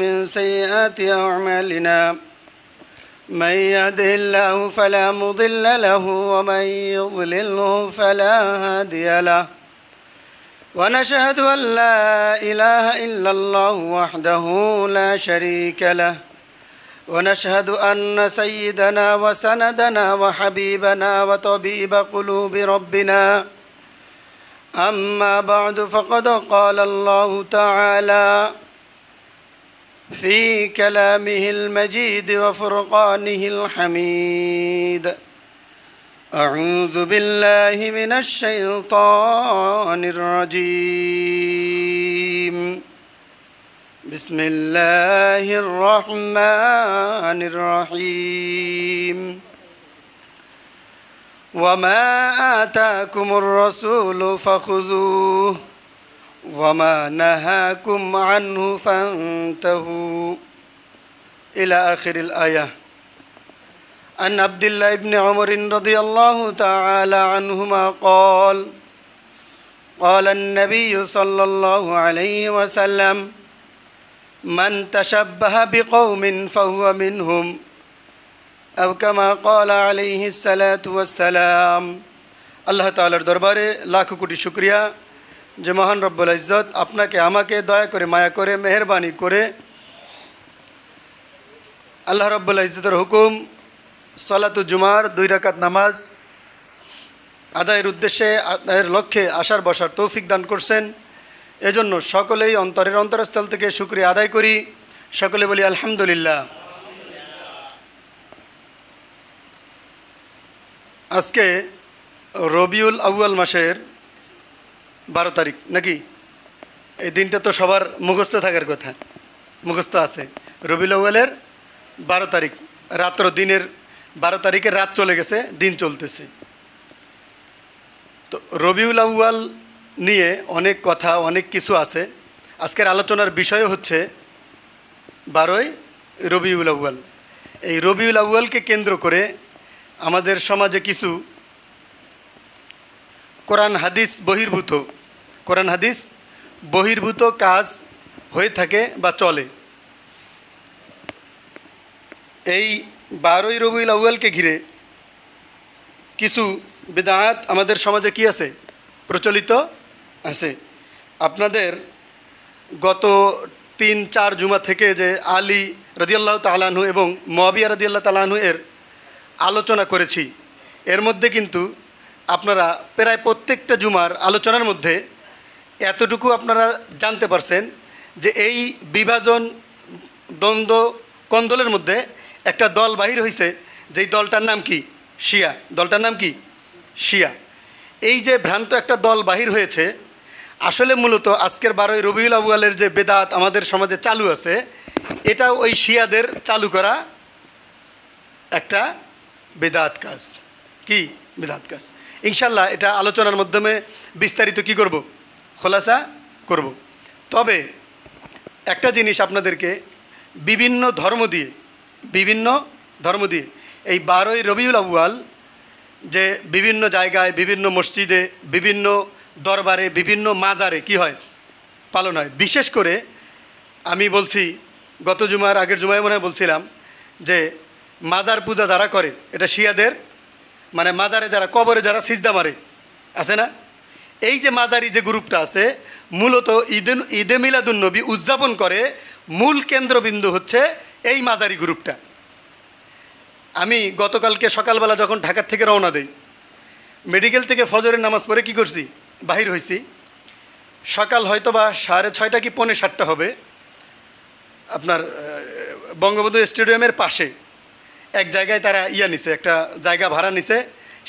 من سيئات أعمالنا من يهده الله فلا مضل له ومن يضلله فلا هادي له ونشهد أن لا إله إلا الله وحده لا شريك له ونشهد أن سيدنا وسندنا وحبيبنا وطبيب قلوب ربنا أما بعد فقد قال الله تعالى في كلامه المجيد وفرقانه الحميد أعوذ بالله من الشيطان الرجيم بسم الله الرحمن الرحيم وما آتاكم الرسول فخذوه وما نهاكم عنه فانتهوا إلى آخر الآية. عن عبد الله بن عمر رضي الله تعالى عنهما قال قال النبي صلى الله عليه وسلم من تشبه بقوم فهو منهم أو كما قال عليه الصلاة والسلام. আল্লাহ তাআলার দরবারে লাখ কোটি শুকরিয়া যে মহান রব্বুল ইজ্জত আপনাকে আমাকে দয়া করে মায়া করে মেহেরবানি করে আল্লাহ রব্বুল ইজ্জতের হুকুম সালাতুল জুমার 2 রাকাত নামাজ আদায়ের উদ্দেশ্যে আদায়ের লক্ষ্যে আসার বসার তৌফিক দান করছেন। এজন্য সকলেই অন্তরের অন্তরস্থল থেকে শুকরিয়া আদায় করি। সকলে বলি আলহামদুলিল্লাহ। আজকে রবিউল আউয়াল মাসের 12 তারিখ নাকি? এই দিনটা তো সবার মুখস্থ থাকার কথা, মুখস্থ আছে। রবিউল আউয়ালের 12 তারিখ, রাত্র দিনের 12 তারিখের রাত চলে গেছে, দিন চলতেছে। তো রবিউল আউয়াল নিয়ে অনেক কথা, অনেক কিছু আছে। আজকের আলোচনার বিষয় হচ্ছে 12ই রবিউল আউয়াল। এই রবিউল আউয়ালকে কেন্দ্র করে আমাদের সমাজে কিছু কোরআন হাদিস বহির্ভূত কাজ হয়ে থাকে বা চলে। এই 12ই রবিউল আউয়ালকে ঘিরে কিছু বিদআত আমাদের সমাজে কি আছে, প্রচলিত আছে। আপনাদের গত 3-4 জুমা থেকে যে আলী রাদিয়াল্লাহু তাআলা আনহু এবং মুআবিয়া রাদিয়াল্লাহু তাআলা আনহু এর আলোচনা করেছি, এর মধ্যে কিন্তু আপনারা প্রায় প্রত্যেকটা জুমার আলোচনার মধ্যে এতটুকু আপনারা জানতে পারছেন যে এই বিভাজন, দ্বন্দ্ব, কন্দলের মধ্যে একটা দল বাহির হয়েছে, যেই দলটার নাম কি? শিয়া। দলটার নাম কি? শিয়া। এই যে ভ্রান্ত একটা দল বাহির হয়েছে, আসলে মূলত আজকের 12ই রবিউল আউয়ালের যে বেদাত আমাদের সমাজে চালু আছে, এটাও ওই শিয়াদের চালু করা একটা বেদাত কাজ। কি বেদাত কাজ? ইনশাল্লাহ এটা আলোচনার মাধ্যমে বিস্তারিত কি করব, খোলাসা করব। তবে একটা জিনিস আপনাদেরকে বিভিন্ন ধর্ম দিয়ে এই 12ই রবিউল আউয়াল যে বিভিন্ন জায়গায়, বিভিন্ন মসজিদে, বিভিন্ন দরবারে, বিভিন্ন মাজারে কি হয়, পালন হয়। বিশেষ করে আমি বলছি, গত জুমার আগের জুমায় মনে হয় বলছিলাম যে মাজার পূজা যারা করে এটা শিয়াদের, মানে মাজারে যারা, কবরে যারা সিজদা মারে আছে না, এই যে মাজারি যে গ্রুপটা আছে, মূলত ঈদে মিলাদুন নবী উদযাপন করে, মূল কেন্দ্রবিন্দু হচ্ছে এই মাজারি গ্রুপটা। আমি গতকালকে সকালবেলা যখন ঢাকা থেকে রওনা দেই, মেডিকেল থেকে ফজরের নামাজ পড়ে কি করছি, বাহির হয়েছি। সকাল হয়তো বা 6:30 কি 6:45 হবে। আপনার বঙ্গবন্ধু স্টেডিয়ামের পাশে এক জায়গায় তারা নিছে, একটা জায়গা ভাড়া নিছে,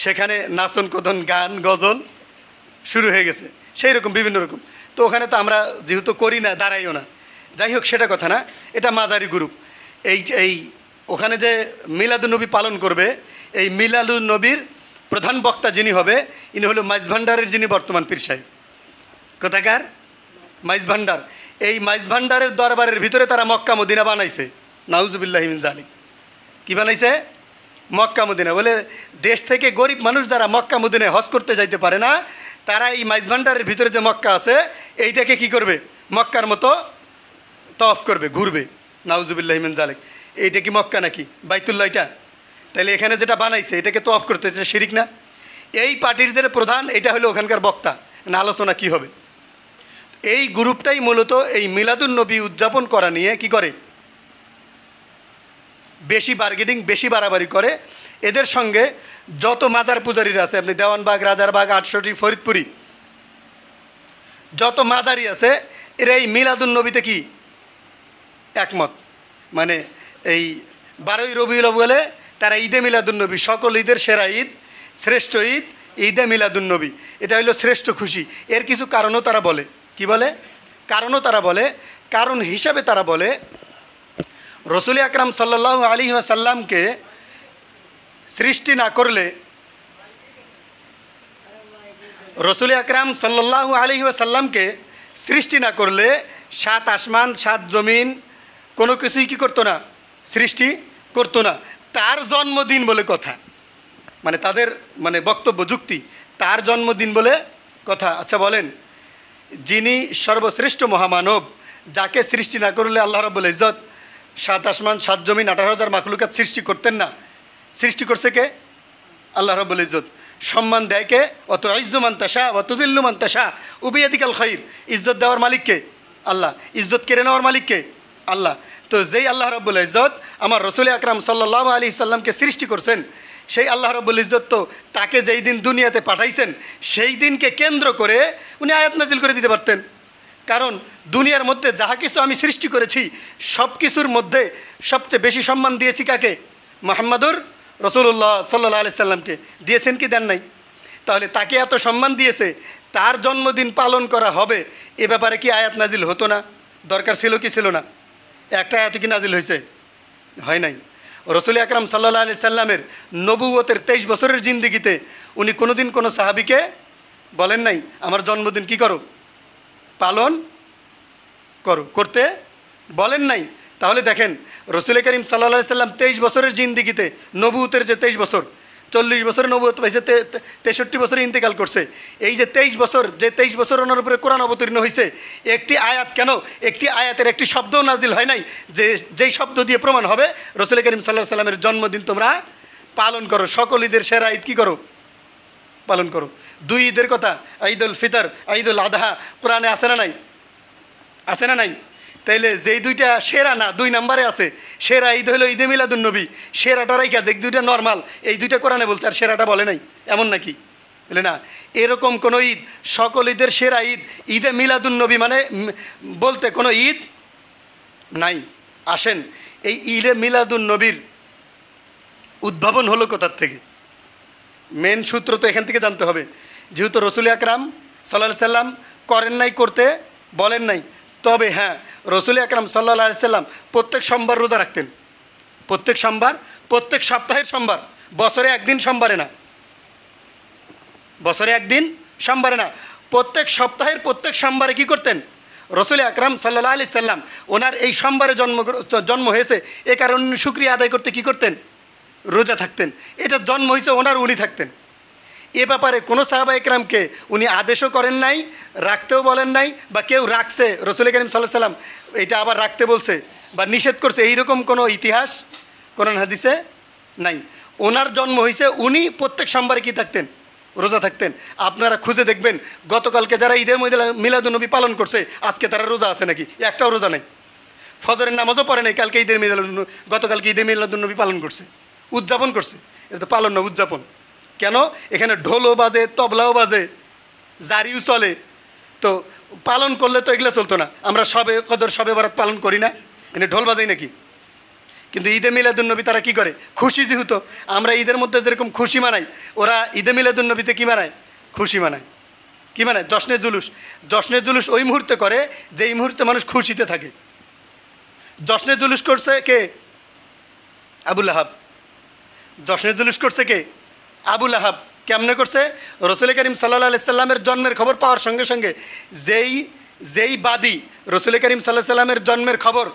সেখানে নাচন কোদন, গান গজল শুরু হয়ে গেছে, সেই রকম বিভিন্ন রকম। তো ওখানে তো আমরা যেহেতু করি না, দাঁড়াইও না, যাই হোক সেটা কথা না, এটা মাজারি গ্রুপ। এই ওখানে যে মিলাদুন্নবী পালন করবে, এই মিলাদুন্নবীর প্রধান বক্তা যিনি হবে, ইনি হলো মাইজ ভান্ডারের যিনি বর্তমান পীর সাহেব। কোথাকার? মাইজ ভান্ডার। এই মাইজ ভান্ডারের দরবারের ভিতরে তারা মক্কা মদিনা বানাইছে। নাউজুবিল্লাহি মিন যালিক। কি বানাইছে? Mecca Medina. বলে দেশ থেকে গরিব মানুষ যারা মক্কা মদিনায় হজ করতে যাইতে পারে না, তারা এই মাইজ ভান্ডারের ভিতরে যে মক্কা আছে, এইটাকে কি করবে? মক্কার মতো তওয়াফ করবে, ঘুরবে। নাউজুবিল্লাহি মিন যালিক। এইটা কি মক্কা নাকি বাইতুল্লাহ? এটা তাহলে এখানে যেটা বানাইছে এটাকে তওয়াফ করতে, এটা শিরিক না? এই পার্টির যে প্রধান এটা হলো ওখানকার বক্তা, না আলোচনা কি হবে? এই গ্রুপটাই মূলত এই মিলাদুন নবী উদযাপন করা নিয়ে কি করে, বেশি বার্গেনিং, বেশি বাড়াবাড়ি করে। এদের সঙ্গে যত মাজার পূজারীরা আছে, আপনি দেওয়ানবাগ, রাজারবাগ, আটষট্টি, ফরিদপুরি, যত মাজারি আছে এরা এই মিলাদুন নবীতে কি একমত। মানে এই 12ই রবিউল আউয়ালে তারা ঈদে মিলাদুন নবী, সকল ঈদের সেরা ঈদ, শ্রেষ্ঠ ঈদ ঈদে মিলাদুন নবী, এটা হলো শ্রেষ্ঠ খুশি। এর কিছু কারণও তারা বলে। কি বলে? কারণও তারা বলে। কারণ হিসাবে তারা বলে রসুল আকরাম সাল্লাল্লাহু আলাইহি ওয়াসাল্লামকে সৃষ্টি না করলে, রসুল আকরাম সাল্লাল্লাহু আলাইহি ওয়াসাল্লামকে সৃষ্টি না করলে 7 আসমান 7 জমিন কোনো কিছুই কি করতো না, সৃষ্টি করতো না। তার জন্মদিন বলে কথা, মানে তাদের মানে বক্তব্য, যুক্তি, তার জন্মদিন বলে কথা। আচ্ছা বলেন, যিনি সর্বশ্রেষ্ঠ মহামানব, যাকে সৃষ্টি না করলে আল্লাহ রাব্বুল ইজ্জত 7 আসমান 7 জমিন 18,000 মাখলুকাত সৃষ্টি করতেন না? সৃষ্টি করছে কে? আল্লাহ রাব্বুল ইজ্জত। সম্মান দেয় কে? অত ইজ্জু মান তাশা ওয়া তুযিল্লু মান তাশা উবিয়াদিকাল খাইর। ইজ্জত দেওয়ার মালিক কে? আল্লাহ। ইজ্জত কেড়ে নেওয়ার মালিক কে? আল্লাহ। তো যেই আল্লাহ রাব্বুল ইজ্জত আমার রসুল আকরাম সাল্লাল্লাহু আলাইহি সাল্লামকে সৃষ্টি করছেন, সেই আল্লাহ রাব্বুল ইজ্জত তো তাকে যেই দিন দুনিয়াতে পাঠাইছেন সেই দিনকে কেন্দ্র করে উনি আয়াত নাজিল করে দিতে পারতেন। কারণ দুনিয়ার মধ্যে যাহা কিছু আমি সৃষ্টি করেছি সব কিছুর মধ্যে সবচেয়ে বেশি সম্মান দিয়েছি কাকে? মুহাম্মাদুর রাসূলুল্লাহ সাল্লাল্লাহু আলাইহি সাল্লামকে। দিয়েছেন কি দেন নাই? তাহলে তাকে এত সম্মান দিয়েছে, তার জন্মদিন পালন করা হবে, এ ব্যাপারে কি আয়াত নাজিল হতো না? দরকার ছিল কি ছিল না? একটা আয়াত কি নাজিল হয়েছে? হয় নাই। রসুল আকরাম সাল্লাল্লাহু আলাইহি সাল্লামের নবুয়তের 23 বছরের জিন্দেগিতে উনি কোনোদিন কোনো সাহাবীকে বলেন নাই আমার জন্মদিন কি করো, পালন করো, করতে বলেন নাই। তাহলে দেখেন রসুল করিম সাল্লাল্লাহু আলাইহি সাল্লাম 23 বছরের জিন্দেগিতে, নবুয়তের যে 23 বছর, 40 বছরে নবুয়ত পাইছে, 63 বছরে ইন্তেকাল করছে। এই যে 23 বছর, যে 23 বছর ওনার উপরে কোরআন অবতীর্ণ হয়েছে, একটি আয়াত কেন, একটি আয়াতের একটি শব্দও নাজিল হয় নাই যেই শব্দ দিয়ে প্রমাণ হবে রসুল করিম সাল্লাল্লাহু আলাইহি সাল্লামের জন্মদিন তোমরা পালন করো, সকল ঈদের সেরা ঈদ কী করো, পালন করো। 2 ঈদের কথা, ঈদুল ফিতর, ঈদুল আদহা, কোরআনে আছে না নাই? আছে না নাই? তাইলে যেই 2টা সেরা না, 2 নম্বরে আছে, সেরা ঈদ হলো ঈদে মিলাদুন নবী, সেরাটা রাইখা যে 2টা নর্মাল, এই 2টা কোরআনে বলছে আর সেরাটা বলে নাই, এমন নাকি? বলে না, এরকম কোনো ঈদ, সকল ঈদের সেরা ঈদ ঈদে মিলাদুন নবী মানে বলতে কোনো ঈদ নাই। আসেন, এই ঈদে মিলাদুন নবীর উদ্ভাবন হলো কোথার থেকে? মেন সূত্র তো এখান থেকে জানতে হবে। যেহেতু রসুল আকরাম সাল্লাল্লাহু আলাইহি সাল্লাম করেন নাই, করতে বলেন নাই, তবে হ্যাঁ রসুল আকরাম সাল্লাল্লাহু আলাইহি সাল্লাম প্রত্যেক সোমবার রোজা রাখতেন। প্রত্যেক সোমবার, প্রত্যেক সপ্তাহের সোমবার, বছরে একদিন সোমবারে না, বছরে একদিন সোমবারে না, প্রত্যেক সপ্তাহের প্রত্যেক সোমবারে কী করতেন? রসুল আকরাম সাল্লাল্লাহু আলাইহি সাল্লাম ওনার এই সোমবারে জন্ম হয়েছে, এ কারণে শুকরিয়া আদায় করতে কী করতেন? রোজা থাকতেন। এটা জন্ম হয়েছে ওনার, উনি থাকতেন। এ ব্যাপারে কোনো সাহাবা একরামকে উনি আদেশও করেন নাই, রাখতেও বলেন নাই, বা কেউ রাখছে রসুল করিম সাল্লাল্লাহু আলাইহি সাল্লাম এটা আবার রাখতে বলছে বা নিষেধ করছে, এইরকম কোনো ইতিহাস কোরআন হাদিসে নাই। ওনার জন্ম হয়েছে, উনি প্রত্যেক সোমবারে কী থাকতেন? রোজা থাকতেন। আপনারা খুঁজে দেখবেন গতকালকে যারা ঈদে মিলাদুন্নবী পালন করছে আজকে তারা রোজা আছে নাকি? একটাও রোজা নেই, ফজরের নামাজও পড়ে নাই, কালকে ঈদে গতকালকে ঈদে মিলাদুন্নবী পালন করছে, উদযাপন করছে। এটা তো পালন না, উদযাপন। কেন? এখানে ঢোলও বাজে, তবলাও বাজে, জারিও চলে। তো পালন করলে তো এগুলো চলতো না। আমরা সবে কদর, সবে বরাত পালন করি না, এনে ঢোল বাজাই নাকি? কিন্তু ঈদে মিলাদুন্নবী তারা কি করে? খুশি। যেহেতু আমরা ঈদের মধ্যে যেরকম খুশি মানাই, ওরা ঈদে মিলাদুন্নবীতে কী মানায়? খুশি মানায়। কী মানায়? জশ্নে জুলুস। জশ্নে জুলুস ওই মুহূর্তে করে যেই মুহূর্তে মানুষ খুশিতে থাকে। জশ্নে জুলুস করছে কে? আবুল আহাব। জশ্নে জুলুস করছে কে? আবুল আহাব। কেমনে করছে? রসুল করিম সাল্লাল্লাহু আলাইহি সাল্লামের জন্মের খবর পাওয়ার সঙ্গে সঙ্গে যেই বাদী রসুল করিম সাল্লাল্লাহু আলাইহি সাল্লামের জন্মের খবর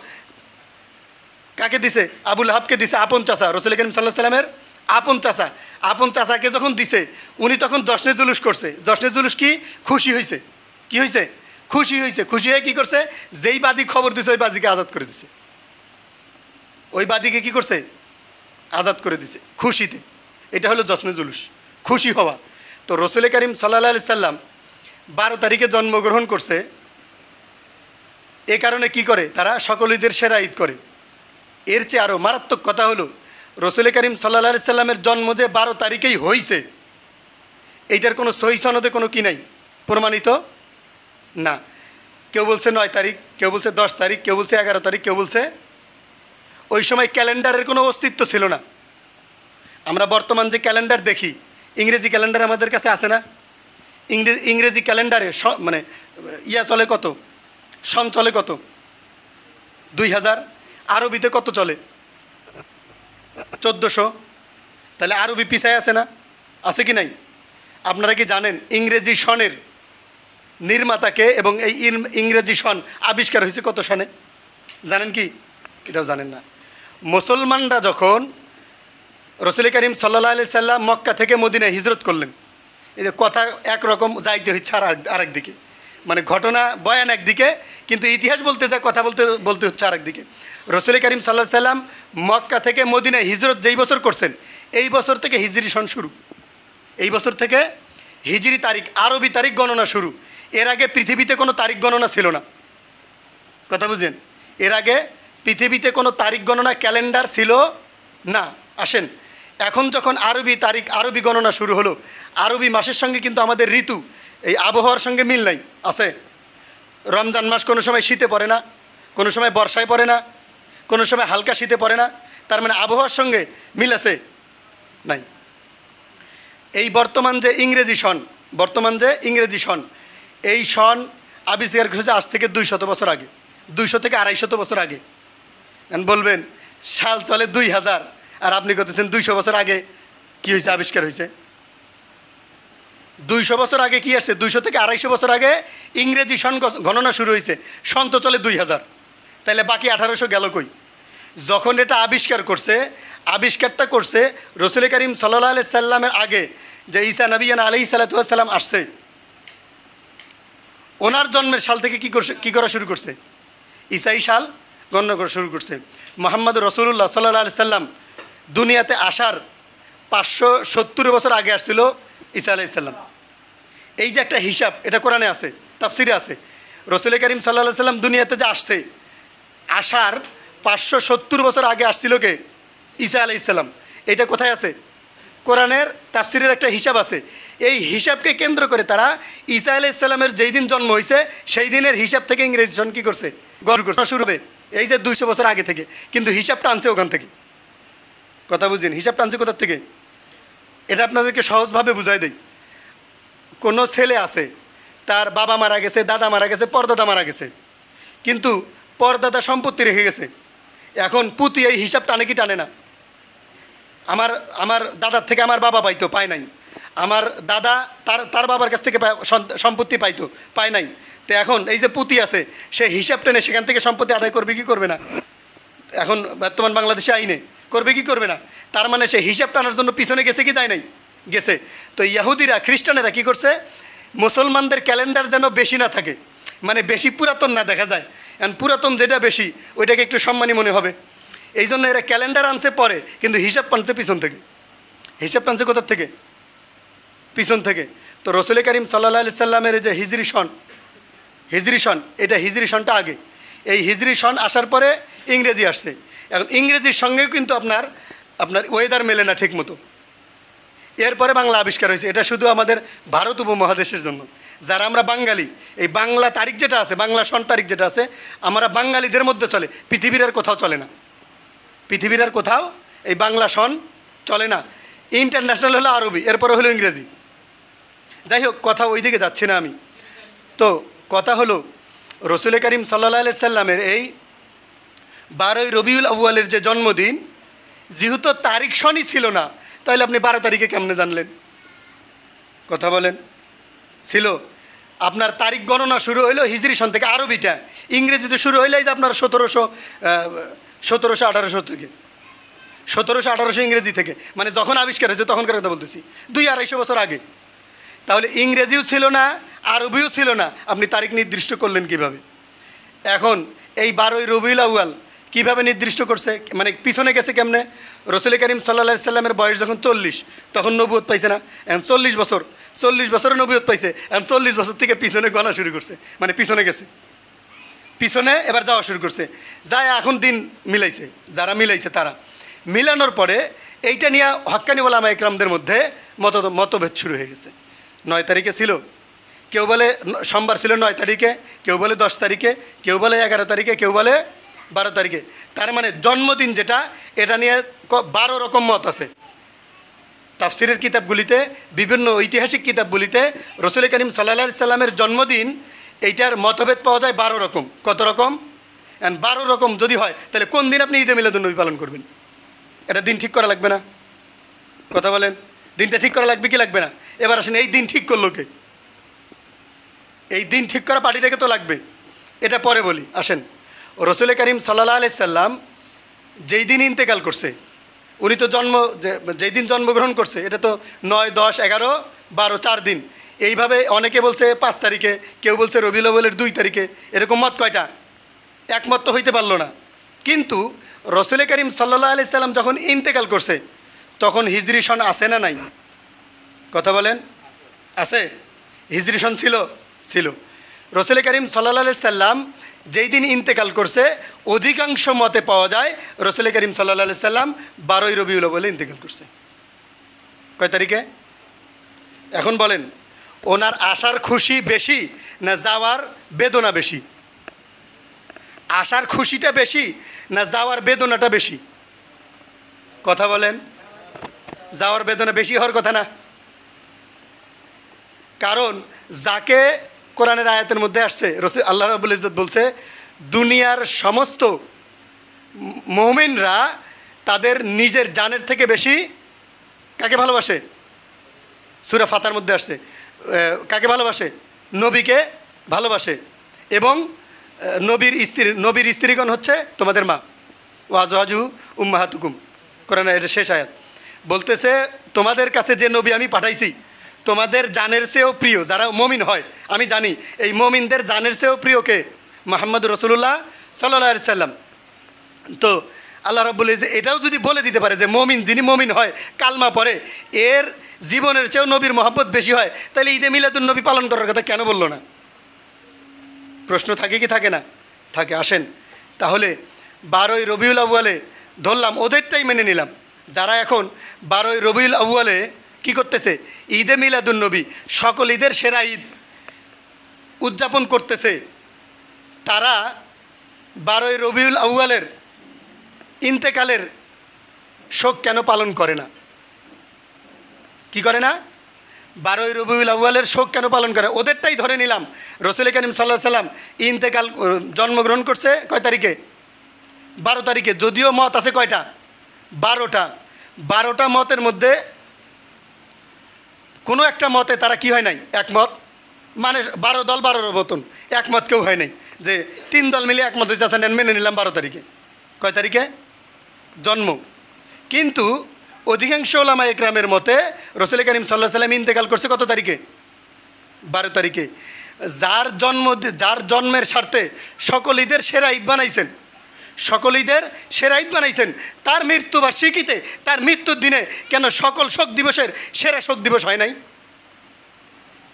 কাকে দিছে? আবুল আহাবকে দিছে, আপন চাচা, রসুল করিম সাল্লাল্লাহু আলাইহি সাল্লামের আপন চাচা। আপন চাচাকে যখন দিছে, উনি তখন জশ্নে জুলুস করছে। জশ্নে জুলুস কি? খুশি হয়েছে। কি হয়েছে? খুশি হয়েছে। খুশি হয়ে কী করছে? যেই বাদী খবর দিছে ওই বাদীকে আজাদ করে দিছে। ওই বাদীকে কি করছে? আজাদ করে দিছে খুশিতে। এটা হলো জশ্নে জুলুস, খুশি হওয়া। তো রসুল করিম সাল্লাল্লাহু আলাইহি সাল্লাম 12 তারিখে জন্মগ্রহণ করছে, এ কারণে কি করে তারা সকল ঈদের সেরা ঈদ করে। এর চেয়ে আরও মারাত্মক কথা হলো রসুল করিম সাল্লাল্লাহু আলাইহি সাল্লামের জন্ম যে 12 তারিখেই হয়েছে, এইটার কোনো সহি সনদে কোনো কি নাই, প্রমাণিত না। কেউ বলছে 9 তারিখ, কেউ বলছে 10 তারিখ, কেউ বলছে 11 তারিখ, কেউ বলছে। ওই সময় ক্যালেন্ডারের কোনো অস্তিত্ব ছিল না। আমরা বর্তমান যে ক্যালেন্ডার দেখি, ইংরেজি ক্যালেন্ডার আমাদের কাছে আছে না? ইংরেজি ক্যালেন্ডারে মানে ইয়া চলে কত, সন চলে কত? 2000। আরবিতে কত চলে? 1400। তাহলে আরবি পিছায় আছে না? আছে কি নাই? আপনারা কি জানেন ইংরেজি সনের নির্মাতাকে এবং এই ইংরেজি সন আবিষ্কার হয়েছে কত সনে? জানেন কি? এটাও জানেন না। মুসলমানরা যখন রসুল করিম সাল্লাল্লাহু আলাইহি সাল্লাম মক্কা থেকে মদিনায় হিজরত করলেন, এই কথা একরকম যাইতে হচ্ছে আরেক দিকে, মানে ঘটনা বয়ান একদিকে, কিন্তু ইতিহাস বলতে যা কথা বলতে হচ্ছে আরেকদিকে। রসুল করিম সাল্লাল্লাহু আলাইহি সাল্লাম মক্কা থেকে মদিনায় হিজরত যেই বছর করছেন, এই বছর থেকে হিজরি সন শুরু। এই বছর থেকে হিজরি তারিখ, আরবি তারিখ গণনা শুরু। এর আগে পৃথিবীতে কোনো তারিখ গণনা ছিল না। কথা বুঝলেন? এর আগে পৃথিবীতে কোনো তারিখ গণনা ক্যালেন্ডার ছিল না। আসেন, এখন যখন আরবি তারিখ, আরবি গণনা শুরু হলো, আরবি মাসের সঙ্গে কিন্তু আমাদের ঋতু, এই আবহাওয়ার সঙ্গে মিল নাই। আছে রমজান মাস কোনো সময় শীতে পড়ে না, কোনো সময় বর্ষায় পড়ে না, কোনো সময় হালকা শীতে পড়ে না। তার মানে আবহাওয়ার সঙ্গে মিল আছে? নাই। এই বর্তমান যে ইংরেজি সন, এই সন আবিষ্কার করেছে আজ থেকে 200 বছর আগে, 200 থেকে 250 বছর আগে। বলবেন সাল চলে 2000, আর আপনি করতেছেন 200 বছর আগে কি হয়েছে, আবিষ্কার হয়েছে। 200 বছর আগে কি আসছে? 200 থেকে 250 বছর আগে ইংরেজি সন গণনা শুরু হয়েছে। সন তো চলে 2000, তাহলে বাকি 1800 গেল কই? যখন এটা আবিষ্কারটা করছে রসুল করিম সাল্লাল্লাহু আলাইহি সাল্লামের আগে যে ঈসা নবিয়ান আলাইহিস সালাতু ওয়াস সালাম আসছে, ওনার জন্মের সাল থেকে কি করা শুরু করছে? ঈসাই সাল গণনা করা শুরু করছে। মুহাম্মদ রাসূলুল্লাহ সাল্লাল্লাহু আলাইহি সাল্লাম দুনিয়াতে আসার 570 বছর আগে আসছিল ঈসা আলাইহিস সালাম। এই যে একটা হিসাব, এটা কোরআনে আছে, তাফসিরে আছে। রসুল করিম সাল্লাল্লাহু আলাইহি সাল্লাম দুনিয়াতে যে আসছে, আসার 570 বছর আগে আসছিল কে? ঈসা আলাইহিস সালাম। এটা কোথায় আছে? কোরআনের তাফসিরের একটা হিসাব আছে। এই হিসাবকে কেন্দ্র করে তারা ঈসা আলাইহিস সালামের যেই দিন জন্ম হয়েছে সেই দিনের হিসাব থেকে ইংরেজি সন কী করছে? গণনা শুরু হবে এই যে 200 বছর আগে থেকে। কিন্তু হিসাবটা আনছে ওখান থেকে। কথা বুঝলেন? হিসাবটা আনছে কোথার থেকে? এটা আপনাদেরকে সহজভাবে বুঝাই দেই। কোনো ছেলে আছে, তার বাবা মারা গেছে, দাদা মারা গেছে, পরদাদা মারা গেছে, কিন্তু পরদাদা সম্পত্তি রেখে গেছে। এখন পুতি এই হিসাব টানে কি টানে না? আমার দাদার থেকে আমার বাবা পাইতো, পায় নাই। আমার দাদা তার বাবার কাছ থেকে সম্পত্তি পাইতো, পায় নাই। তো এখন এই যে পুতি আছে, সে হিসাব টেনে সেখান থেকে সম্পত্তি আদায় করবে কি করবে না? এখন বর্তমান বাংলাদেশে আইনে করবে কি করবে না? তার মানে সে হিসাব টানার জন্য পিছনে গেছে কি যায় নাই? গেছে। তো ইহুদিরা, খ্রিস্টানেরা কি করছে? মুসলমানদের ক্যালেন্ডার যেন বেশি না থাকে, মানে বেশি পুরাতন না দেখা যায়। এখন পুরাতন যেটা বেশি, ওইটাকে একটু সম্মানী মনে হবে। এই জন্য এরা ক্যালেন্ডার আনছে পরে, কিন্তু হিসাব টানছে পিছন থেকে। হিসাব টানছে কোথার থেকে? পিছন থেকে। তো রসুল করিম সাল্লাল্লাহু আলাইহি সাল্লামের যে হিজরি সন, এটা হিজরি সনটা আগে। এই হিজরি সন আসার পরে ইংরেজি আসছে। এখন ইংরেজির সঙ্গেও কিন্তু আপনার ওয়েদার মেলে না ঠিক মতো। এরপরে বাংলা আবিষ্কার হয়েছে। এটা শুধু আমাদের ভারত উপমহাদেশের জন্য। যারা আমরা বাঙালি, এই বাংলা তারিখ যেটা আছে, বাংলা সন তারিখ যেটা আছে, আমরা বাঙালিদের মধ্যে চলে, পৃথিবীর আর কোথাও চলে না। পৃথিবীর আর কোথাও এই বাংলা সন চলে না। ইন্টারন্যাশনাল হলো আরবি, এরপরে হলো ইংরেজি। যাই হোক, কথা ওই দিকে যাচ্ছি না আমি। তো কথা হলো রসুল করিম সাল্লাল্লাহু আলাইহি সাল্লামের এই 12ই রবিউল আউয়ালের যে জন্মদিন, যেহেতু তারিখ সনই ছিল না, তাহলে আপনি 12 তারিখে কেমনে জানলেন? কথা বলেন। ছিল আপনার তারিখ গণনা শুরু হইলো হিজরি সন থেকে, আরবিটা। ইংরেজিতে শুরু হইলে যে আপনার 1700-1800 থেকে, 1700-1800 ইংরেজি থেকে, মানে যখন আবিষ্কার হয়েছে তখনকার কথা বলতেছি, 200-250 বছর আগে। তাহলে ইংরেজিও ছিল না, আরবিও ছিল না, আপনি তারিখ নির্দিষ্ট করলেন কিভাবে? এখন এই 12ই রবিউল আউয়াল কিভাবে নির্দিষ্ট করছে, মানে পিছনে গেছে কেমনে? রসুল করিম সাল্লাল্লাহু আলাইহি সাল্লামের বয়স যখন 40, তখন নবুয়ত পাইছে না? এখন 40 বছরে নবুয়ত পাইছে, এখন 40 বছর থেকে পিছনে গণা শুরু করছে, মানে পিছনে গেছে, পিছনে এবার যাওয়া শুরু করছে, যায় এখন দিন মিলাইছে, যারা মিলাইছে তারা মিলানোর পরে এইটা নিয়ে হক্কানি ওলামা ইকরামদের মধ্যে মতভেদ শুরু হয়ে গেছে। 9 তারিখে ছিল, কেউ বলে সোমবার ছিল 9 তারিখে, কেউ বলে 10 তারিখে, কেউ বলে 11 তারিখে, কেউ বলে 12 তারিখে। তার মানে জন্মদিন যেটা, এটা নিয়ে 12 রকম মত আছে। তাফসিরের কিতাবগুলিতে, বিভিন্ন ঐতিহাসিক কিতাবগুলিতে রসুল করিম সাল্লাল্লাহু আলাইহি সাল্লামের জন্মদিন এইটার মতভেদ পাওয়া যায় 12 রকম। কত রকম? 12 রকম যদি হয়, তাহলে কোন দিন আপনি ঈদে মিলাদুন্নবী পালন করবেন? এটা দিন ঠিক করা লাগবে না? কথা বলেন, দিনটা ঠিক করা লাগবে কি লাগবে না? এবার আসেন, এই দিন ঠিক করলো কে? এই দিন ঠিক করা পার্টিটাকে তো লাগবে, এটা পরে বলি। আসেন, রসুল করিম সাল্লাল্লাহু আলাইহি সাল্লাম যেই দিন ইন্তেকাল করছে, উনি তো যেই দিন জন্মগ্রহণ করছে, এটা তো 9, 10, 11, 12, 4 দিন। এইভাবে অনেকে বলছে 5 তারিখে, কেউ বলছে রবিউল আউয়ালের 2 তারিখে, এরকম মত কয়টা? একমত তো হইতে পারলো না। কিন্তু রসুল করিম সাল্লাল্লাহু আলাইহি সাল্লাম যখন ইন্তেকাল করছে, তখন হিজরি সন আছে না নাই? কথা বলেন, আছে? হিজরি সন ছিল। রসুল করিম সাল্লাল্লাহু আলাইহি সাল্লাম যেই দিন ইন্তেকাল করছে, অধিকাংশ মতে পাওয়া যায় রসুল করিম সাল্লাল্লাহু আলাইহি সাল্লাম 12ই রবিউল আউয়ালে ইন্তেকাল করছে। কয় তারিখে? এখন বলেন, ওনার আসার খুশি বেশি না যাওয়ার বেদনা বেশি? আসার খুশিটা বেশি না যাওয়ার বেদনাটা বেশি? কথা বলেন, যাওয়ার বেদনা বেশি হওয়ার কথা না? কারণ যাকে কোরআনের আয়াতের মধ্যে আসছে, আল্লাহ রাব্বুল ইজ্জত বলছে, দুনিয়ার সমস্ত মুমিনরা তাদের নিজের জানের থেকে বেশি কাকে ভালোবাসে? সূরা ফাতার মধ্যে আসছে, কাকে ভালোবাসে? নবীকে ভালোবাসে। এবং নবীর স্ত্রীগণ হচ্ছে তোমাদের মা, ওয়াজওয়াজুহু উম্মাহাতুকুম। কোরআনের এটা শেষ আয়াত। বলতেছে, তোমাদের কাছে যে নবী আমি পাঠাইছি, তোমাদের জানের চেয়েও প্রিয়, যারা মমিন হয়, আমি জানি এই মমিনদের জানের চেয়েও প্রিয় কে? মুহাম্মদ রাসূলুল্লাহ সাল্লাল্লাহু আলাইহি সাল্লাম। তো আল্লাহ রাব্বুল ইজ্জত এটাও যদি বলে দিতে পারে যে মমিন, যিনি মমিন হয়, কালমা পড়ে, এর জীবনের চেয়েও নবীর মহব্বত বেশি হয়, তাহলে ঈদে মিলাদুন্নবী পালন করার কথা কেন বললো না? প্রশ্ন থাকে কি থাকে না? থাকে। আসেন তাহলে 12ই রবিউল আউয়ালে ধরলাম, ওদেরটাই মেনে নিলাম। যারা এখন 12ই রবিউল আউয়ালে কী করতেছে? ঈদে মিলাদুন্নবী, সকল ঈদের সেরা ঈদ উদযাপন করতেছে, তারা 12ই রবিউল আউয়ালের ইন্তেকালের শোক কেন পালন করে না? কি করে না? 12ই রবিউল আউয়ালের শোক কেন পালন করে? ওদেরটাই ধরে নিলাম। রসুল করিম সাল্লাল্লাহু আলাইহি সাল্লাম ইন্তেকাল জন্মগ্রহণ করছে কয় তারিখে? 12 তারিখে। যদিও মত আছে কয়টা? 12টা মতের মধ্যে কোনো একটা মতে তারা কি হয় নাই? একমত। মানে 12 দল 12 মতন একমত কেউ হয় নাই, যে 3 দল মিলে একমত হয়েছে, আছেন মেনে নিলাম 12 তারিখে। কয় তারিখে জন্ম? কিন্তু অধিকাংশ ওলামা ইকরামের মতে রসুল করিম সাল্লাল্লাহু আলাইহি সাল্লাম ইন্তেকাল করছে কত তারিখে? 12 তারিখে। যার জন্মের স্বার্থে সকল ঈদের সেরা ঈদ বানাইছেন, সকল ঈদের সেরা ঈদ বানাইছেন, তার মৃত্যুবার্ষিকীতে, তার মৃত্যুর দিনে কেন সকল শোক দিবসের সেরা শোক দিবস হয় নাই?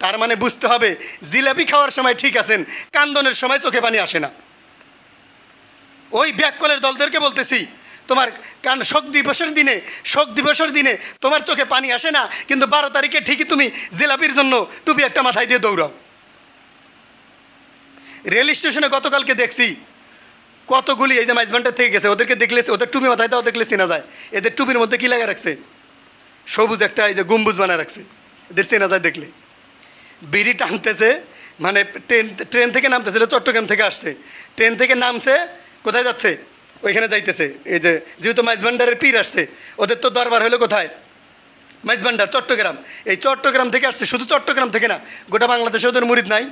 তার মানে বুঝতে হবে, জিলাপি খাওয়ার সময় ঠিক আছেন, কান্দনের সময় চোখে পানি আসে না। ওই ব্যাককলের দলদেরকে বলতেছি, তোমার শোক দিবসের দিনে তোমার চোখে পানি আসে না, কিন্তু 12 তারিখে ঠিকই তুমি জিলাপির জন্য টুপি একটা মাথায় দিয়ে দৌড়াও। রেল স্টেশনে গতকালকে দেখছি কতগুলি, এই যে মাইজবান্ডার থেকে গেছে, ওদেরকে দেখলে, ওদের টুপি মাথায় দেওয়া দেখলে চেনা যায়। এদের টুপির মধ্যে কী লাগা রাখছে? সবুজ একটা এই যে গম্বুজ বানায় রাখছে, এদের চেনা যায় দেখলে। বিড়ি টানতেছে, মানে ট্রেন থেকে নামতেছে, চট্টগ্রাম থেকে আসছে, ট্রেন থেকে নামছে, কোথায় যাচ্ছে? ওইখানে যাইতেছে। এই যে যেহেতু মাইজবান্ডারের পীর আসছে, ওদের তো দরবার হলো কোথায়? মাইজবান্ডার, চট্টগ্রাম। এই চট্টগ্রাম থেকে আসছে, শুধু চট্টগ্রাম থেকে না, গোটা বাংলাদেশে ওদের মুরিদ নাই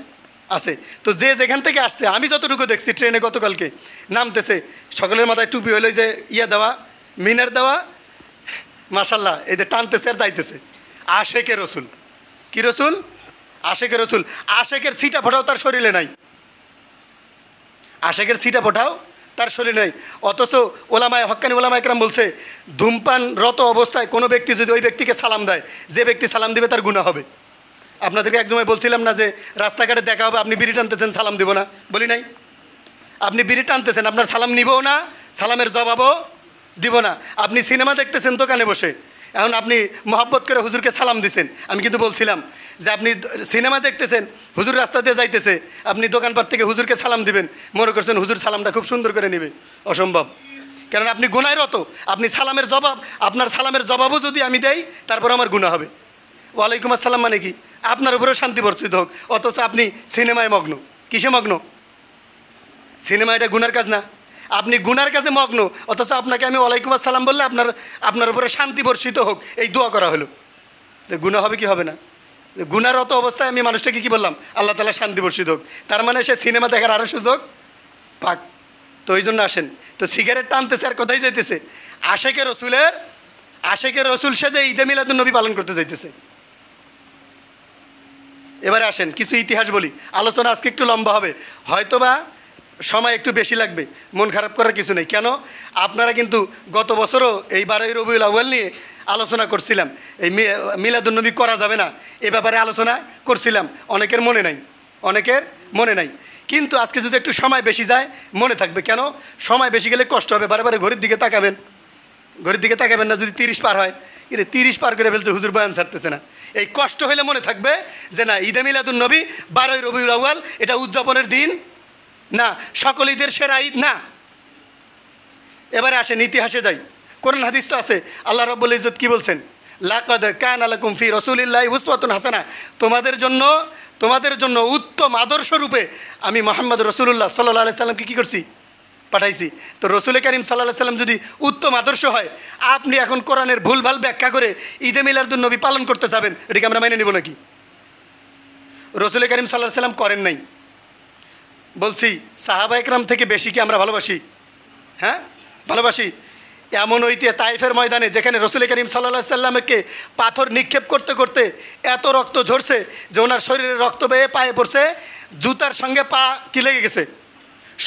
আছে। তো যে যেখান থেকে আসছে, আমি যতটুকু দেখছি ট্রেনে গতকালকে নামতেছে, সকলের মাথায় টুপি হইলো যে দেওয়া, মিনার দেওয়া, মাশাল্লাহ, এই যে টানতেছে আর যাইতেছে। আশেকে রসুল। কি রসুল? আশেকে রসুল। আশেকের ছিটা ফোটাও তার শরীরে নাই। আশেকের ছিটা ফোটাও তার শরীর নেই। অথচ ওলামায়ে হক্কানি ওলামায়ে একরাম বলছে ধূমপানরত অবস্থায় কোনো ব্যক্তি যদি ওই ব্যক্তিকে সালাম দেয়, যে ব্যক্তি সালাম দিবে তার গুনাহ হবে। আপনাদেরকে এক সময় বলছিলাম না যে রাস্তাঘাটে দেখা হবে, আপনি বিড়ি টানতেছেন, সালাম দিব না, বলি নাই? আপনি বিড়ি টানতেছেন, আপনার সালাম নিবও না, সালামের জবাবও দিব না। আপনি সিনেমা দেখতেছেন দোকানে বসে, এখন আপনি মহব্বত করে হুজুরকে সালাম দিছেন। আমি কিন্তু বলছিলাম যে আপনি সিনেমা দেখতেছেন, হুজুর রাস্তা দিয়ে যাইতেছে, আপনি দোকানপাট থেকে হুজুরকে সালাম দিবেন, মনে করছেন হুজুর সালামটা খুব সুন্দর করে নেবে, অসম্ভব। কারণ আপনি গুনায় রত। আপনি সালামের জবাব, আপনার সালামের জবাবও যদি আমি দেই, তারপর আমার গুনাহ হবে। ওয়ালাইকুম আসসালাম মানে কি? আপনার উপরেও শান্তি বর্ষিত হোক, অথচ আপনি সিনেমায় মগ্ন। কিসে মগ্ন? সিনেমা এটা গুনার কাজ না? আপনি গুনার কাজে মগ্ন, অথচ আপনাকে আমি ওয়ালাইকুম আসসালাম বললে আপনার উপরে শান্তি বর্ষিত হোক এই দোয়া করা হলো। তো গুনাহ হবে কি হবে না? গুনারত অবস্থায় আমি মানুষটাকে কি বললাম? আল্লাহ তাআলা শান্তি বর্ষিত হোক। তার মানে সে সিনেমা দেখার আরও সুযোগ পাক। তো ওই জন্য আসেন, তো সিগারেট টানতেছে আর কোথায় যাইতেছে? আশেকের রসুল সেজে ঈদে মিলাদুন নবী পালন করতে যাইতেছে। এবারে আসেন কিছু ইতিহাস বলি। আলোচনা আজকে একটু লম্বা হবে, হয়তোবা সময় একটু বেশি লাগবে, মন খারাপ করার কিছু নেই। কেন? আপনারা কিন্তু গত বছরও এই 12ই রবিউল আউয়াল নিয়ে আলোচনা করছিলাম, এই মিলাদুন নবী করা যাবে না এ ব্যাপারে আলোচনা করছিলাম। অনেকের মনে নাই, কিন্তু আজকে যদি একটু সময় বেশি যায় মনে থাকবে। কেন? সময় বেশি গেলে কষ্ট হবে, বারে বারে ঘড়ির দিকে তাকাবেন না। যদি 30 পার হয়, 30 পার করে ফেলছে, হুজুর বয়ান ছাড়তেছে না, এই কষ্ট হলে মনে থাকবে যে না, ঈদে মিলাদুন নবী 12ই রবিউল আউয়াল এটা উদযাপনের দিন না, সকল ঈদের সেরা ঈদ না। এবারে আসেন ইতিহাসে যাই। কোরআন হাদিস তো আছে, আল্লাহ রাব্বুল ইজ্জত কি বলছেন? লাকাদ কানা লাকুম ফি রাসূলিল্লাহি উসওয়াতুন হাসানা, তোমাদের জন্য উত্তম আদর্শ রূপে আমি মুহাম্মদ রাসূলুল্লাহ সাল্লাল্লাহু আলাইহি সাল্লামকে কী করছি? পাঠাইছি। তো রসুল করিম সাল্লাল্লাহু আলাইহি সাল্লাম যদি উত্তম আদর্শ হয়, আপনি এখন কোরআনের ভুলভাল ব্যাখ্যা করে ঈদে মিলাদুন নবী পালন করতে যাবেন, এটাকে আমরা মেনে নিব নাকি? রসুল করিম সাল্লাল্লাহু আলাইহি সাল্লাম করেন নাই। বলছি সাহাবা একরাম থেকে বেশি কি আমরা ভালোবাসি? হ্যাঁ, ভালোবাসি। এমন তাইফের ময়দানে যেখানে রসুল করিম সাল্লাল্লাহু আলাইহি সাল্লামকে পাথর নিক্ষেপ করতে করতে এত রক্ত ঝরছে যে ওনার শরীরে রক্ত বেয়ে পায়ে পড়ছে, জুতার সঙ্গে পা কি লেগে গেছে?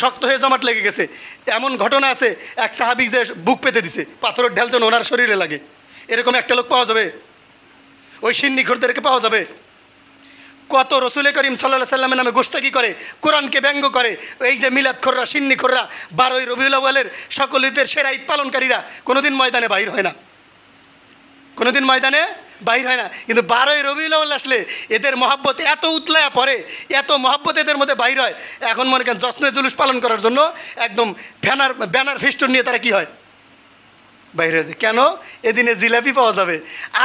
শক্ত হয়ে জমাট লেগে গেছে। এমন ঘটনা আছে, এক সাহাবী যে বুক পেতে দিছে, পাথরের ঢেল যেন ওনার শরীরে লাগে। এরকম একটা লোক পাওয়া যাবে? ওই সিন্নিখোরদেরকে পাওয়া যাবে? কত রসুল করিম সাল্লাল্লাহু আলাইহি সাল্লামের নামে গোস্তাকি করে, কোরআনকে ব্যঙ্গ করে। এই যে মিলাদখোররা, সিন্নিখোররা, 12ই রবিউল আউয়ালের সকল ঈদের সেরা ঈদ পালনকারীরা কোনোদিন ময়দানে বাহির হয় না, কিন্তু 12ই রবিউল আউয়াল আসলে এদের মহব্বত এত উতলায়া পড়ে, এত মহব্বত এদের মধ্যে বাহির হয়। এখন মনে করেন জশ্নে জুলুস পালন করার জন্য একদম ব্যানার ফেস্টুন নিয়ে তারা কি হয়? বাইরে হয়েছে। কেন? এদিনে জিলাপি পাওয়া যাবে।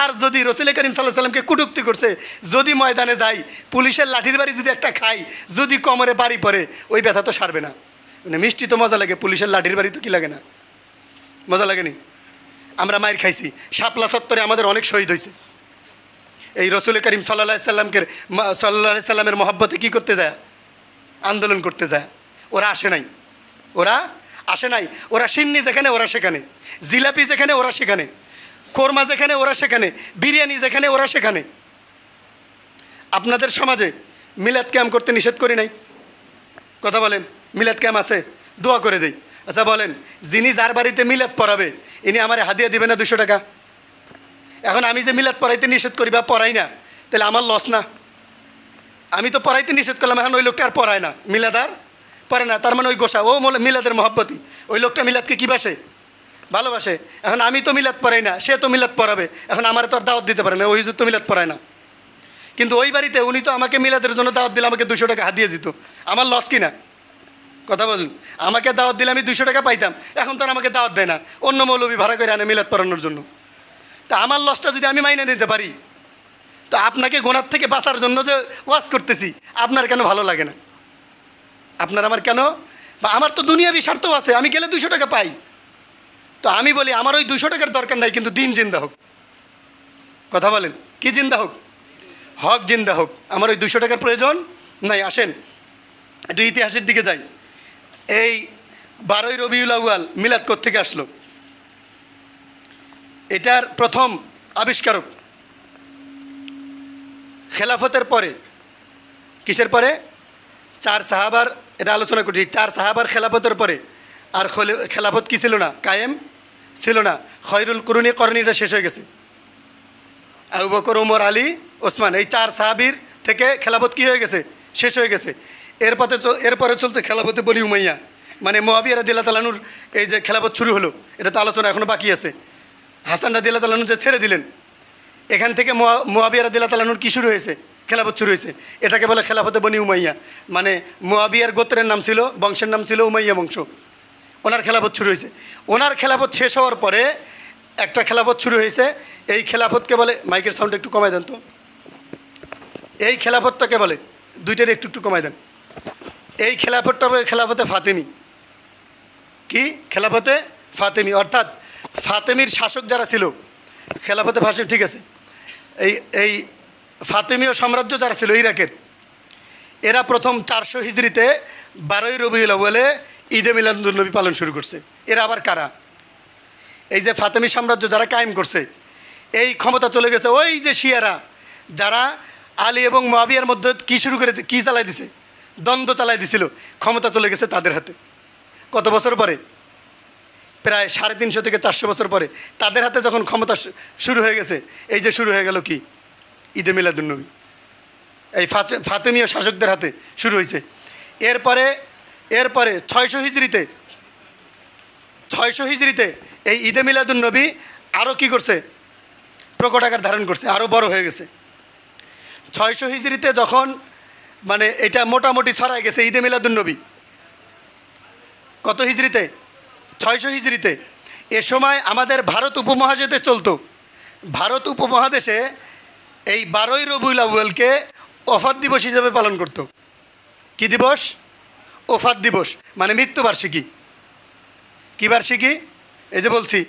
আর যদি রসুল করিম সাল্লাল্লাহু আলাইহি সাল্লামকে কটূক্তি করছে, যদি ময়দানে যাই, পুলিশের লাঠির বাড়ি যদি একটা খাই, যদি কোমরে বাড়ি পড়ে, ওই ব্যথা তো সারবে না। মানে মিষ্টি তো মজা লাগে, পুলিশের লাঠির বাড়ি তো কি লাগে না? মজা লাগেনি? আমরা মায়ের খাইছি, শাপলা চত্বরে আমাদের অনেক শহীদ হয়েছে। এই রসুল করিম সাল্লাল্লাহু আলাইহি সাল্লামের মহব্বতে কী করতে যায়? আন্দোলন করতে যায়। ওরা আসে নাই। ওরা সিন্নি যেখানে ওরা সেখানে, জিলাপি যেখানে ওরা সেখানে, কোরমা যেখানে ওরা সেখানে, বিরিয়ানি যেখানে ওরা সেখানে। আপনাদের সমাজে মিলাদ ক্যাম্প করতে নিষেধ করি নাই? কথা বলেন, মিলাদ ক্যাম্প আছে, দোয়া করে দেই। আচ্ছা বলেন, যিনি যার বাড়িতে মিলাদ পড়াবে ইনি আমারে হাদিয়া দিবে না 200 টাকা? এখন আমি যে মিলাদ পড়াইতে নিষেধ করি বা পড়াই না, তাহলে আমার লস না? আমি তো পড়াইতে নিষেধ করলাম, এখন ওই লোকটা আর পড়ায় না, মিলাদ আর পড়ে না, তার মানে ওই গোসা ও মিলাদের মহব্বতী। ওই লোকটা মিলাদকে কী বাসে? ভালোবাসে। এখন আমি তো মিলাদ পড়াই না, সে তো মিলাদ পড়াবে, এখন আমার তো আর দাওয়াত দিতে পারে না, ওই হুজুর তো মিলাদ পড়ায় না। কিন্তু ওই বাড়িতে উনি তো আমাকে মিলাদের জন্য দাওয়াত দিলে আমাকে 200 টাকা হাদিয়া দিত, আমার লস কি না? কথা বলুন। আমাকে দাওয়াত দিলে আমি 200 টাকা পাইতাম, এখন তো আর আমাকে দাওয়াত দেয় না, অন্য মৌলবি ভাড়া করে আনে মিলাদ পড়ানোর জন্য। তা আমার লসটা যদি আমি মাইনে নিতে পারি, তো আপনাকে গোনার থেকে বাঁচার জন্য যে ওয়াজ করতেছি, আপনার কেন ভালো লাগে না? আপনার আমার কেন? বা আমার তো দুনিয়াবি স্বার্থও আছে, আমি গেলে 200 টাকা পাই। তো আমি বলি আমার ওই 200 টাকার দরকার নাই, কিন্তু দিন জিন্দা হোক। কথা বলেন, কি জিন্দা হোক? হক জিন্দা হোক। আমার ওই 200 টাকার প্রয়োজন নাই। আসেন একটু ইতিহাসের দিকে যাই। এই 12ই রবিউল আউয়াল মিলাদ কোত্থেকে আসলো? এটার প্রথম আবিষ্কারক খেলাফতের পরে, কিসের পরে? 4 সাহাবার, এটা আলোচনা করছি, 4 সাহাবার খেলাফতের পরে আর খেলাফত কি ছিল না, কায়েম ছিল না। খয়রুল কুরুনি করণীটা শেষ হয়ে গেছে। আবু বকর, ওমর, আলী, ওসমান, এই 4 সাহাবীর থেকে খেলাফত কি হয়ে গেছে, শেষ হয়ে গেছে। এরপরে চলছে খেলাফতে বনি উমাইয়া, মানে মুআবিয়া রাদিয়াল্লাহু তাআলা আনহুর এই যে খেলাফত শুরু হলো, এটা তো আলোচনা এখনও বাকি আছে। হাসান রাদিয়াল্লাহু তাআলা আনহু যে ছেড়ে দিলেন, এখান থেকে মুআবিয়া রাদিয়াল্লাহু তাআলা আনহুর কী শুরু হয়েছে, খেলাফত শুরু হয়েছে। এটাকে বলে খেলাফতে বনি উমাইয়া, মানে মুআবিয়ার গোত্রের নাম ছিল, বংশের নাম ছিল উমাইয়া বংশ। ওনার খেলাফত শুরু হয়েছে। ওনার খেলাফত শেষ হওয়ার পরে একটা খেলাফত শুরু হয়েছে। এই খেলাফতকে বলে, মাইকের সাউন্ড একটু কমাই দেন তো, এই খেলাফতটাকে বলে, দুইটার একটু একটু কমাই দেন। এই খেলাফতটা হবে খেলাফতে ফাতেমি। কি খেলাফতে ফাতেমি, অর্থাৎ ফাতেমির শাসক যারা ছিল, খেলাফতে ফাতেমি, ঠিক আছে। এই ফাতেমীয় সাম্রাজ্য যারা ছিল ইরাকের, এরা প্রথম 400 হিজরিতে 12ই রবিউল আউয়ালে ঈদে মিলাদুন্নবী পালন শুরু করছে। এরা আবার কারা? এই যে ফাতেমি সাম্রাজ্য যারা কায়েম করছে, এই ক্ষমতা চলে গেছে ওই যে শিয়ারা, যারা আলী এবং মুআবিয়ার মধ্যে কী শুরু করে, কী চালাই দিছে, দ্বন্দ্ব চালাই দিছিল, ক্ষমতা চলে গেছে তাদের হাতে। কত বছর পরে? প্রায় 350 থেকে 400 বছর পরে তাদের হাতে যখন ক্ষমতা শুরু হয়ে গেছে, এই যে শুরু হয়ে গেল কি, ঈদে মিলাদুন্নবী, এই ফাতেমীয় শাসকদের হাতে শুরু হয়েছে। এরপরে 600 হিজরিতে এই ঈদে মিলাদুন্নবী আরও কী করছে, প্রকট আকার ধারণ করছে, আরও বড় হয়ে গেছে। 600 হিজরিতে যখন মানে এটা মোটামুটি ছড়ায় গেছে ঈদে মিলাদুন্নবী, কত হিজরিতে? 600 হিজরিতে। এ সময় আমাদের ভারত উপমহাদেশে চলতো। ভারত উপমহাদেশে এই 12ই রবিউল আউয়ালকে ওফাত দিবস হিসেবে পালন করত। কি দিবস? ওফাত দিবস, মানে মৃত্যুবার্ষিকী। কী বার্ষিকী? এই যে বলছি,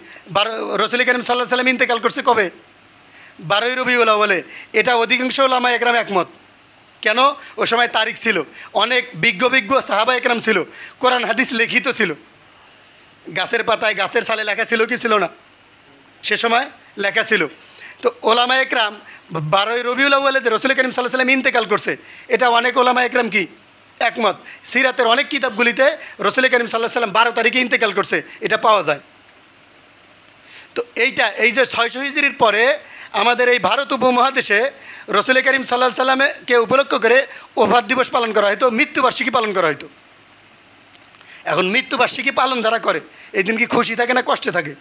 রাসূল কারীম সাল্লাল্লাহু আলাইহি ওয়াসাল্লাম ইন্তেকাল করছে কবে? 12ই রবিউল আউয়ালে। এটা অধিকাংশ উলামা একরাম একমত। কেন? ও সময় তারিখ ছিল, অনেক বিজ্ঞ সাহাবা একরাম ছিল, কোরআন হাদিস লিখিত ছিল, গাছের পাতায় গাছের ছালে লেখা ছিল কি ছিল না? সে সময় লেখা ছিল। তো ওলামা একরাম 12ই রবিউল আউয়ালে যে রাসূল কারীম সাল্লাল্লাহু আলাইহি ওয়াসাল্লাম ইন্তেকাল করছে, এটা অনেক ওলামা একরাম কি একমত। সিরাতের অনেক কিতাবগুলিতে রাসূল কারীম সাল্লাল্লাহু আলাইহি ওয়াসাল্লাম 12 তারিখে ইন্তেকাল করছে, এটা পাওয়া যায়। তো এই যে 600 হিজরির পরে আমাদের এই ভারত উপমহাদেশে রাসূল কারীম সাল্লাল্লাহু আলাইহি ওয়াসাল্লামকে উপলক্ষ করে ওফাত দিবস পালন করা হয়তো, মৃত্যুবার্ষিকী পালন করা হয়তো। এখন মৃত্যুবার্ষিকী পালন যারা করে, এই দিন কি খুশি থাকে না কষ্টে থাকে?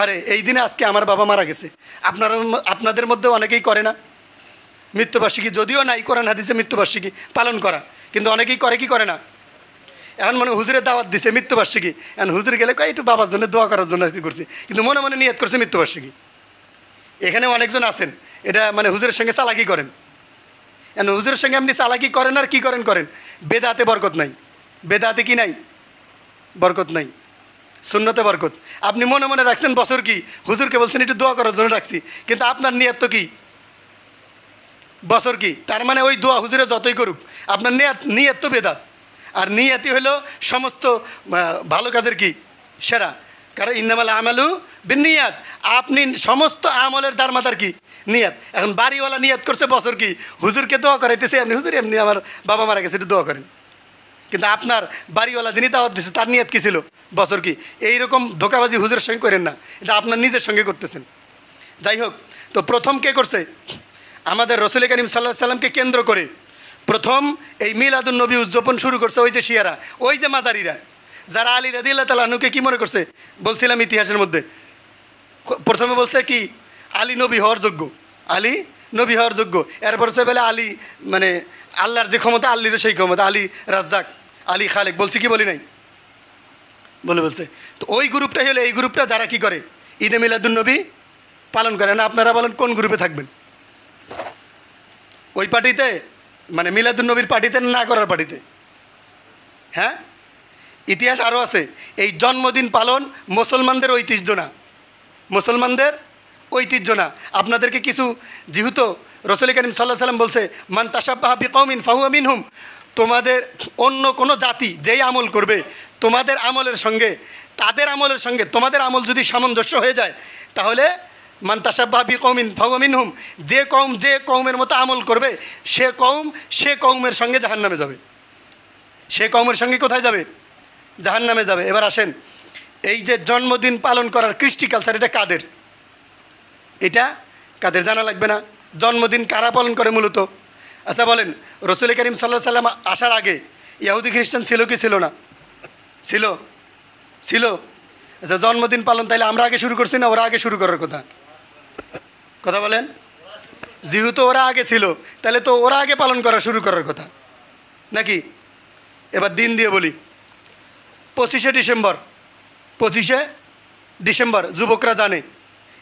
আরে এই দিনে আজকে আমার বাবা মারা গেছে, আপনাদের মধ্যে অনেকেই করে না মৃত্যুবার্ষিকী? যদিও নাই কোরআন হাদিসে মৃত্যুবার্ষিকী পালন করা, কিন্তু অনেকেই করে কি করে না? এখন মনে হুজুরের দাওয়াত দিছে মৃত্যুবার্ষিকী, এখন হুজুর গেলে কয় একটু বাবার জন্য দোয়া করার জন্য করছি, কিন্তু মনে মনে নিয়ত করছে মৃত্যুবার্ষিকী। এখানে অনেকজন আছেন এটা মানে হুজুরের সঙ্গে চালাকি করেন। এখন হুজুরের সঙ্গে আপনি চালাকি করেন আর কি করেন, বেদাতে বরকত নাই। বেদাতে কি নাই? বরকত নাই। সুন্নতে বরকত। আপনি মনে মনে রাখছেন বছর কি, হুজুরকে বলছেন একটু দোয়া করার জন্য রাখছি, কিন্তু আপনার নিয়ত তো কি বছর কি। তার মানে ওই দোয়া হুজুরে যতই করুক, আপনার নিয়ত তো বেদাত। আর নিয়তই হলো সমস্ত ভালো কাজের কি সেরা। কারণ ইন্নামাল আমালু বিন্নিয়াত, আপনি সমস্ত আমলের দারমাদার কি নিয়ত। এখন বাড়িওয়ালা নিয়ত করছে বছর কি, হুজুরকে দোয়া করাইতেছে, আপনি হুজুর এমনি আমার বাবা মারা গেছে একটু দোয়া করেন, কিন্তু আপনার বাড়িওয়ালা যিনি দাওয়াত দিচ্ছে তার নিয়ত কী ছিল বছর কি। এইরকম ধোকাবাজি হুজুরের সঙ্গে করেন না, এটা আপনার নিজের সঙ্গে করতেছেন। যাই হোক, তো প্রথম কে করছে? আমাদের রাসূল কারীম সাল্লাল্লাহু আলাইহি ওয়াসাল্লামকে কেন্দ্র করে প্রথম এই মিলাদুন্নবী উদযাপন শুরু করছে ওই যে শিয়ারা, ওই যে মাজারিরা, যারা আলী রাদিয়াল্লাহু তাআলা আনহুকে কী মনে করছে? বলছিলাম ইতিহাসের মধ্যে প্রথমে বলছে কি আলী নবী হওয়ার যোগ্য, আলী নবী হওয়ার যোগ্য। এরপর সে বলে আলী মানে আল্লাহর যে ক্ষমতা, আল্লিরও সেই ক্ষমতা, আলী রাজ্জাক, আলী খালেক। বলছি কি বলি নাই? বলছে। তো ওই গ্রুপটাই হলো এই গ্রুপটা যারা কি করে ঈদে মিলাদুন্নবী পালন করে না। আপনারা বলেন কোন গ্রুপে থাকবেন? ওই পার্টিতে, মানে মিলাদুন্নবীর পার্টিতে না করার পার্টিতে? হ্যাঁ, ইতিহাস আরও আছে। এই জন্মদিন পালন মুসলমানদের ঐতিহ্য না, মুসলমানদের ঐতিহ্য না। আপনাদেরকে কিছু, যেহেতু রাসূল কারীম সাল্লাল্লাহু আলাইহি ওয়াসাল্লাম বলছে মান তাশাব্বাহা বিকওমিন ফাহুয়া মিনহুম, তোমাদের অন্য কোনো জাতি যেই আমল করবে তোমাদের আমলের সঙ্গে, তাদের আমলের সঙ্গে তোমাদের আমল যদি সামঞ্জস্য হয়ে যায়, তাহলে মান তাশাব্বাহা বিকওমিন ফাহুয়া মিনহুম, যে কওমের মতো আমল করবে সে কওমের সঙ্গে জাহান্নামে যাবে। সে কওমের সঙ্গে কোথায় যাবে? জাহান্নামে যাবে। এবার আসেন, এই যে জন্মদিন পালন করার কৃষ্টি কালচার, এটা কাদের? এটা কাদের জানা লাগবে না? জন্মদিন কারা পালন করে মূলত? আচ্ছা বলেন, রসুল করিম সাল্লাল্লাহু আলাইহি সাল্লাম আসার আগে ইহুদি খ্রিস্টান ছিল কি ছিল না? ছিল, ছিল। আচ্ছা, জন্মদিন পালন তাইলে আমরা আগে শুরু করছি না ওরা আগে শুরু করার কথা? কথা বলেন। যেহেতু ওরা আগে ছিল, তাহলে তো ওরা আগে পালন করা শুরু করার কথা নাকি? এবার দিন দিয়ে বলি, 25শে ডিসেম্বর, 25শে ডিসেম্বর যুবকরা জানে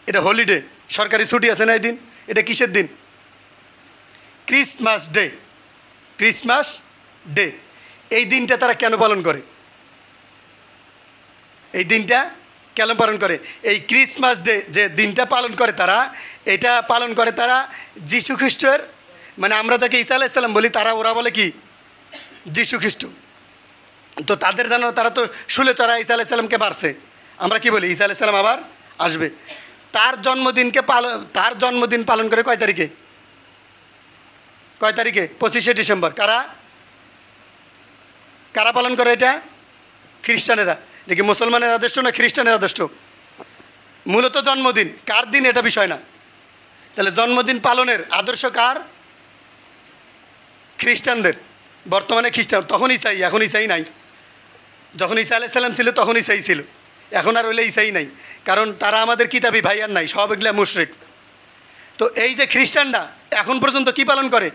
এটা হলিডে, সরকারি ছুটি আছে না এই দিন। এটা কিসের দিন? Christmas day. Christmas day. এই দিনটা তারা কেন পালন করে? এই দিনটা কেন পালন করে? এই ক্রিসমাস ডে যে দিনটা পালন করে তারা, এটা পালন করে তারা যীশু খ্রিস্টের, মানে আমরা যাকে ঈসা আলাইহিস সালাম বলি, তারা ওরা বলে কি যীশু খ্রিস্ট। তো তাদের জানো, তারা তো শুলে চড়া ঈসা আলাইহিস সালামকে মারছে। আমরা কি বলি? ঈসা আলাইহিস সালাম আবার আসবে। তার জন্মদিন পালন করে কয় তারিখে? কয় তারিখে? 25শে ডিসেম্বর। কারা কারা পালন করে এটা? খ্রিস্টানেরা। এটা কি মুসলমানের আদর্শ না খ্রিস্টানের আদর্শ? মূলত জন্মদিন কার দিন এটা বিষয় না। তাহলে জন্মদিন পালনের আদর্শ কার? খ্রিস্টানদের। বর্তমানে খ্রিস্টান, তখন ঈসাই, এখন ঈসাই নাই। যখন ঈসা আলাইহিস সালাম ছিল তখন ঈসাই ছিল, এখন আর হইলে ঈসাই নাই, কারণ তারা আমাদের কিতাবি ভাই আর নাই, সব এগুলা মুশরিক। তো এই যে খ্রিস্টানরা এখন পর্যন্ত কি পালন করে?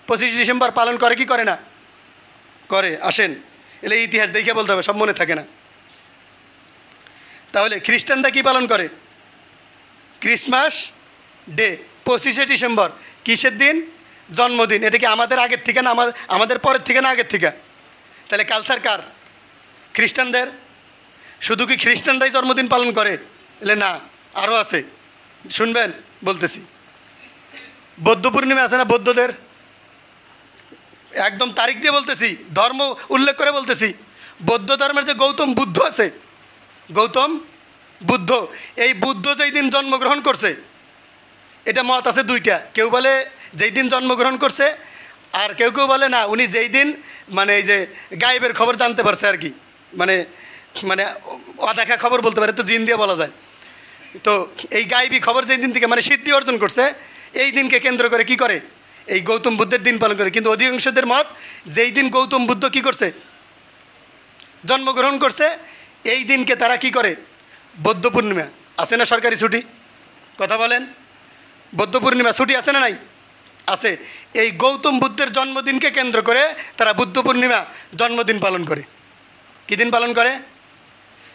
25শে ডিসেম্বর পালন করে কি করে না? করে। আসেন, এলে ইতিহাস দেখে বলতে হবে, সব মনে থাকে না। তাহলে খ্রিস্টানরা কি পালন করে? ক্রিসমাস ডে, 25শে ডিসেম্বর। কিসের দিন? জন্মদিন। এটা কি আমাদের আগের থেকে না আমাদের পরের থেকে না আগের থেকে? তাহলে কালচার কার? খ্রিস্টানদের। শুধু কি খ্রিস্টানরাই জন্মদিন পালন করে? এলে না, আরও আছে, শুনবেন বলতেছি। বৌদ্ধ পূর্ণিমা আছে না বৌদ্ধদের? একদম তারিখ দিয়ে বলতেছি, ধর্ম উল্লেখ করে বলতেছি। বৌদ্ধ ধর্মের যে গৌতম বুদ্ধ আছে, গৌতম বুদ্ধ, এই বুদ্ধ যেই দিন জন্মগ্রহণ করছে, এটা মত আছে দুইটা। কেউ বলে যেই দিন জন্মগ্রহণ করছে, আর কেউ কেউ বলে না, উনি যেই দিন মানে এই যে গায়েবের খবর জানতে পারছে আর কি, মানে মানে অদেখা খবর বলতে পারে, তো জিন দিয়ে বলা যায়। তো এই গায়েবী খবর যেই দিন থেকে মানে সিদ্ধি অর্জন করছে, এই দিনকে কেন্দ্র করে কি করে? এই গৌতম বুদ্ধের দিন পালন করে। কিন্তু অধিকাংশদের মত, যেই দিন গৌতম বুদ্ধ কি করছে? জন্মগ্রহণ করছে, এই দিনকে তারা কি করে? বৌদ্ধ পূর্ণিমা। আছে না সরকারি ছুটি? কথা বলেন। বৌদ্ধ পূর্ণিমা ছুটি আছে না নাই? আছে। এই গৌতম বুদ্ধের জন্মদিনকে কেন্দ্র করে তারা বুদ্ধ পূর্ণিমা জন্মদিন পালন করে। কী দিন পালন করে?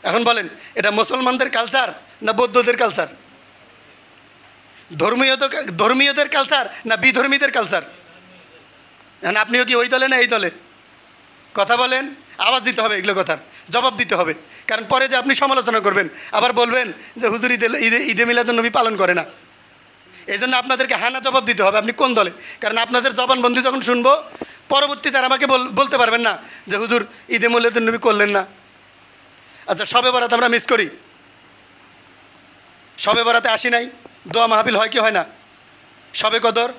এখন বলেন, এটা মুসলমানদের কালচার না বৌদ্ধদের কালচার? ধর্মীয়দের কালচার না বিধর্মীদের কালচার? এখন আপনিও কি ওই দলে না এই দলে? কথা বলেন, আওয়াজ দিতে হবে, এগুলো কথার জবাব দিতে হবে। কারণ পরে যে আপনি সমালোচনা করবেন, আবার বলবেন যে হুজুর ঈদে মিলাদুন্নবী পালন করে না। এই জন্য আপনাদেরকে হানা জবাব দিতে হবে আপনি কোন দলে। কারণ আপনাদের জবানবন্দি যখন শুনবো, পরবর্তীতে আমাকে বলতে পারবেন না যে হুজুর ঈদে মিলাদুন্নবী করলেন না। আচ্ছা, শবে বরাত আমরা মিস করি, শবে বরাতে আসি নাই, দোয়া মাহফিল হয় কি হয় না? শবে কদর,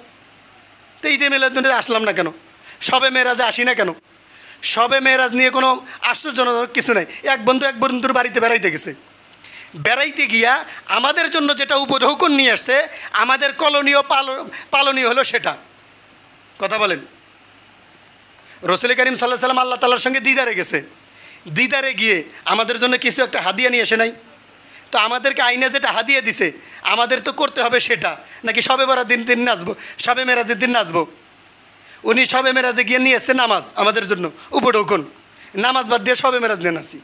তো ঈদে মিলাদুন্নবী আসলাম না কেন? শবে মেরাজে আসি না কেন? শবে মেরাজ নিয়ে কোনো আশ্চর্যজনক কিছু নাই। এক বন্ধুর বাড়িতে বেড়াইতে গেছে, বেড়াইতে গিয়া আমাদের জন্য যেটা উপঢৌকন নিয়ে আসছে, আমাদের পালনীয় হলো সেটা। কথা বলেন। রসুল করিম সাল্লাল্লাহু আলাইহি সাল্লাম আল্লাহ তাআলার সঙ্গে দিদারে গেছে, দিদারে গিয়ে আমাদের জন্য কিছু একটা হাদিয়া নিয়ে আসে নাই? তো আমাদেরকে আইনে যেটা হাদিয়া দিছে, আমাদের তো করতে হবে সেটা, নাকি শবে বরাত দিন নাচবো, শবে মেরাজের দিন নাচবো? উনি শবে মেরাজে গিয়ে নিয়ে এসছে নামাজ আমাদের জন্য উপঢৌকন, নামাজ বাদ দিয়ে শবে মেরাজ নিয়ে নাচি।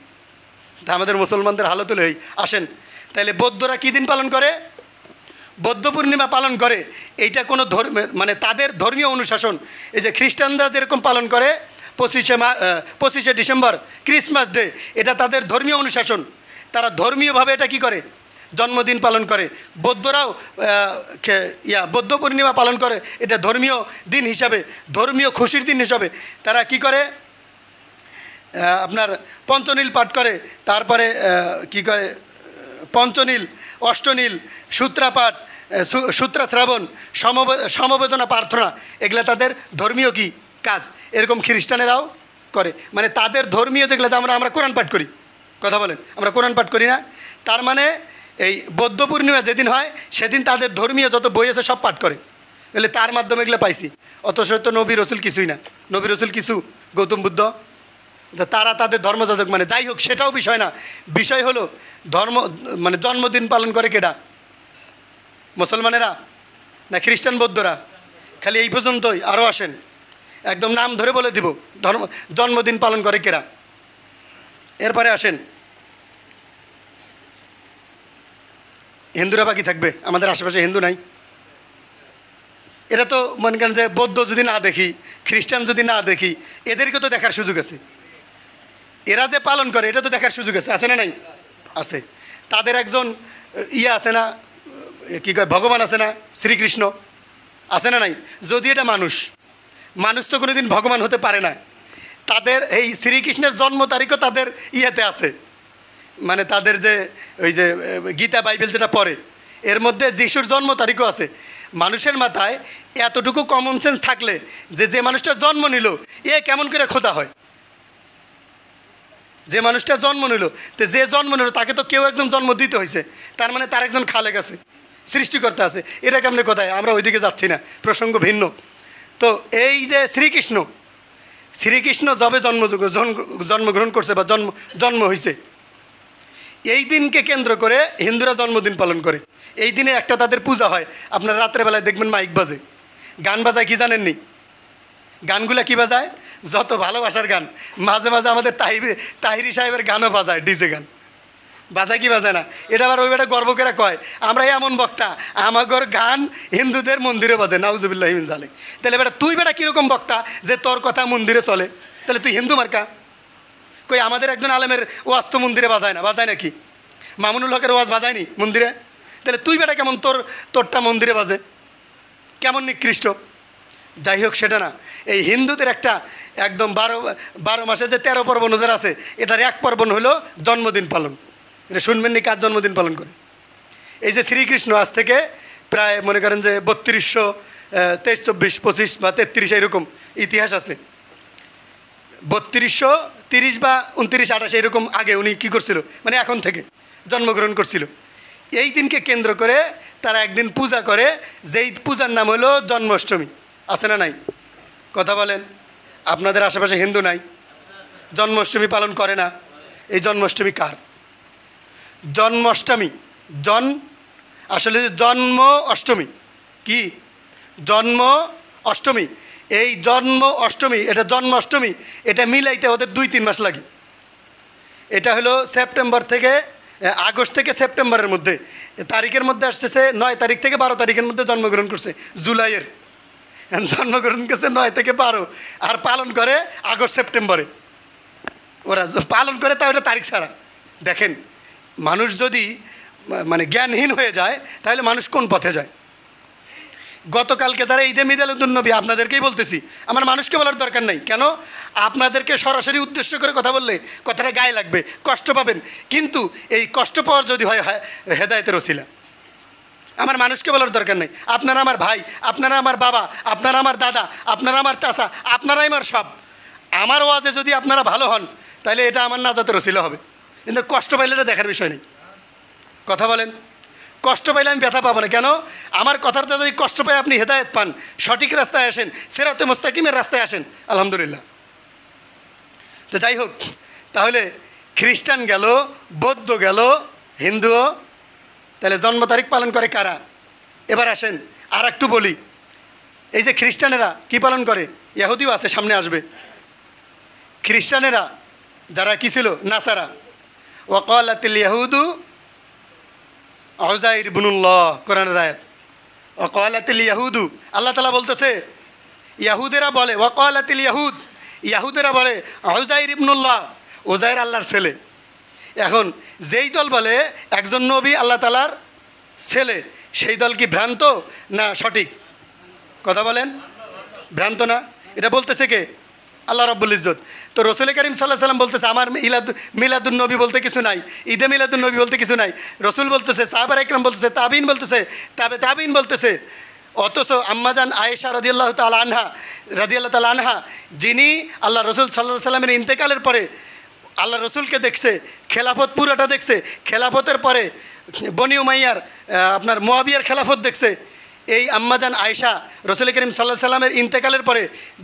তা আমাদের মুসলমানদের হালত হলো এই। আসেন, তাহলে বৌদ্ধরা কী দিন পালন করে? বৌদ্ধ পূর্ণিমা পালন করে। এইটা কোনো মানে তাদের ধর্মীয় অনুশাসন। এই যে খ্রিস্টানরা যেরকম পালন করে 25শে ডিসেম্বর ক্রিসমাস ডে, এটা তাদের ধর্মীয় অনুশাসন। তারা ধর্মীয়ভাবে এটা কি করে? জন্মদিন পালন করে। বৌদ্ধরাও বৌদ্ধ পূর্ণিমা পালন করে, এটা ধর্মীয় দিন হিসাবে, ধর্মীয় খুশির দিন হিসাবে। তারা কি করে? আপনার পঞ্চনীল পাঠ করে, তারপরে কি করে পঞ্চনীল, অষ্টনীল, সূত্রাপাঠ, সূত্রাশ্রাবণ, সমবেদনা প্রার্থনা, এগুলা তাদের ধর্মীয় কি কাজ। এরকম খ্রিস্টানেরাও করে, মানে তাদের ধর্মীয় যেগুলো আমরা কোরআন পাঠ করি, কথা বলেন, আমরা কোরআন পাঠ করি না? তার মানে এই বৌদ্ধ পূর্ণিমা যেদিন হয় সেদিন তাদের ধর্মীয় যত বই আছে সব পাঠ করে, এগুলো তার মাধ্যমে এগুলো পাইছি। অথচ তো নবী রসুল কিছুই না, নবী রসুল কিছু, গৌতম বুদ্ধ, তারা তাদের ধর্মযাজক, মানে যাই হোক সেটাও বিষয় না। বিষয় হলো ধর্ম মানে জন্মদিন পালন করে কেডা? মুসলমানেরা না খ্রিস্টান বৌদ্ধরা? খালি এই পর্যন্তই, আরও আসেন, একদম নাম ধরে বলে দিব জন্মদিন পালন করে কেরা। এরপরে আসেন, হিন্দুরা বাকি থাকবে, আমাদের আশেপাশে হিন্দু নাই। এটা তো মনে করেন যে বৌদ্ধ যদি না দেখি, খ্রিস্টান যদি না দেখি, এদেরকে তো দেখার সুযোগ আছে, এরা যে পালন করে এটা তো দেখার সুযোগ আছে, আছে না নাই? আছে। তাদের একজন আছে না, কী কয়, ভগবান আছে না, শ্রীকৃষ্ণ, আছে না নাই? যদি এটা মানুষ তো কোনোদিন ভগবান হতে পারে না। তাদের এই শ্রীকৃষ্ণের জন্ম তারিখও তাদের ইয়েতে আছে, মানে তাদের যে ওই যে গীতা বাইবেল যেটা পড়ে এর মধ্যে যিশুর জন্ম তারিখও আছে। মানুষের মাথায় এতটুকু কমন সেন্স থাকলে যে মানুষটা জন্ম নিল এ কেমন করে খোদা হয়? যে মানুষটা জন্ম নিল, তো যে জন্ম নিল তাকে তো কেউ একজন জন্ম দিতে হয়েছে, তার মানে তার একজন খালেক আছে, সৃষ্টিকর্তা আছে। এটা কেমনে কোথায়? আমরা ওইদিকে যাচ্ছি না, প্রসঙ্গ ভিন্ন। তো এই যে শ্রীকৃষ্ণ যবে জন্মগ্রহণ করছে বা জন্ম হয়েছে, এই দিনকে কেন্দ্র করে হিন্দুরা জন্মদিন পালন করে। এই দিনে একটা তাদের পূজা হয়, আপনার রাত্রেবেলায় দেখবেন মাইক বাজে, গান বাজায়, কি জানেননি? গানগুলা কি বাজায়? যত ভালোবাসার গান, মাঝে মাঝে আমাদের তাহিরি সাহেবের গানও বাজায়, ডিজে গান বাজায়, কি বাজায় না? এটা আবার ওই বেটা গর্ব করে কয় আমরা এমন বক্তা, আমাগর গান হিন্দুদের মন্দিরে বাজে, নাউজুবিল্লাহ মিন জালিক। তাহলে বেটা তুই বেটা কীরকম বক্তা যে তোর কথা মন্দিরে চলে? তাহলে তুই হিন্দু মার্কা। কই আমাদের একজন আলেমের ওয়াজ তো মন্দিরে বাজায় না, বাজায় নাকি? মামুনুল হকের ওয়াজ বাজায়নি মন্দিরে? তাহলে তুই বেটা কেমন তোরটা মন্দিরে বাজে? কেমন নিকৃষ্ট! যাই হোক, সেটা না। এই হিন্দুদের একটা একদম 12 মাসে যে 13 পার্বণ ওদের আছে, এটার এক পার্বণ হলো জন্মদিন পালন। এটা শুনবেননি কার জন্মদিন পালন করে? এই যে শ্রীকৃষ্ণ আজ থেকে প্রায় মনে করেন যে 3223, 24, 25 বা 33 এরকম ইতিহাস আছে। 3230 বা 29, 28 এরকম আগে উনি কী করছিল, মানে এখন থেকে জন্মগ্রহণ করছিল। এই দিনকে কেন্দ্র করে তারা একদিন পূজা করে, যেই পূজার নাম হলো জন্মাষ্টমী। আছে না নাই? কথা বলেন। আপনাদের আশেপাশে হিন্দু নাই, জন্মাষ্টমী পালন করে না? এই জন্মাষ্টমী কার? জন্মাষ্টমী আসলে জন্ম অষ্টমী। কি জন্ম অষ্টমী? এই জন্ম অষ্টমী, এটা জন্মাষ্টমী, এটা মিলাইতে ওদের 2-3 মাস লাগে। এটা হলো সেপ্টেম্বর থেকে আগস্ট থেকে সেপ্টেম্বরের মধ্যে, তারিখের মধ্যে আসতেছে 9 তারিখ থেকে 12 তারিখের মধ্যে জন্মগ্রহণ করছে জুলাইয়ের। জন্মগ্রহণ করছে 9 থেকে 12, আর পালন করে আগস্ট সেপ্টেম্বরে। ওরা পালন করে তা ওটা তারিখ ছাড়া। দেখেন, মানুষ যদি মানে জ্ঞানহীন হয়ে যায় তাহলে মানুষ কোন পথে যায়? গতকালকে যারা ঈদে মিলাদুন্নবী, আপনাদেরকেই বলতেছি, আমার মানুষকে বলার দরকার নাই। কেন? আপনাদেরকে সরাসরি উদ্দেশ্য করে কথা বললে কথাটা গায়ে লাগবে, কষ্ট পাবেন। কিন্তু এই কষ্ট পাওয়ার যদি হয় হেদায়েতের ওসিলা, আমার মানুষকে বলার দরকার নেই। আপনারা আমার ভাই, আপনারা আমার বাবা, আপনারা আমার দাদা, আপনারা আমার চাচা, আপনারাই আমার সব। আমার ওয়াজে যদি আপনারা ভালো হন তাহলে এটা আমার নাজাতের ওসিলা হবে। কিন্তু কষ্ট পাইলে এটা দেখার বিষয় নেই। কথা বলেন। কষ্ট পাইলে আমি ব্যথা পাবো না। কেন? আমার কথাটা যদি কষ্ট পাই আপনি হেদায়েত পান, সঠিক রাস্তায় আসেন, সিরাতে মুস্তাকিমের রাস্তায় আসেন, আলহামদুলিল্লাহ। তো যাই হোক, তাহলে খ্রিস্টান গেল, বৌদ্ধ গেল, হিন্দুও, তাহলে জন্ম তারিখ পালন করে কারা? এবার আসেন আর একটু বলি। এই যে খ্রিস্টানেরা কি পালন করে? ইহুদিও আছে, সামনে আসবে। খ্রিস্টানেরা যারা কি ছিল? নাসারা। ওয়াকালাতিল ইয়াহুদু উযাইর ইবনুল্লাহ, কোরআনের আয়াত। ওয়াকালাতিল ইয়াহুদু, আল্লাহ তাআলা বলতেছে ইয়াহুদেরা বলে, ওয়াকালাতিল ইয়াহুদেরা বলে উযাইর ইবনুল্লাহ, উযাইর আল্লাহর ছেলে। এখন যেই দল বলে একজন নবী আল্লাহ তাআলার ছেলে, সেই দল কি ভ্রান্ত না সঠিক? কথা বলেন। ভ্রান্ত না? এটা বলতেছে কে? আল্লাহ রাব্বুল ইজ্জত। তো রাসূল করিম সাল্লাল্লাহু আলাইহি ওয়াসাল্লাম বলতেছে আমার মিলাদুন নবী বলতে কিছু নাই, ঈদে মিলাদুন নবী বলতে কিছু নাই। রাসূল বলতেছে, সাহাবায়ে কেরাম বলতেছে, তাবিঈন বলতেছে, তাবিঈন বলতেছে, অথচ আম্মাজান আয়েশা রাদিয়াল্লাহু তাআলা আনহা যিনি আল্লাহ রসুল সাল্লাল্লাহু সাল্লামের ইন্তেকালের পরে আল্লাহ রসুলকে দেখছে, খেলাফত পুরোটা দেখছে, খেলাফতের পরে বনি উমাইয়ার আপনার মুয়াবিয়ার খেলাফত দেখছে, এই আম্মাজান আয়েশা রসুল করিম সাল্লাল্লাহু সাল্লামের ইন্তেকালের পরে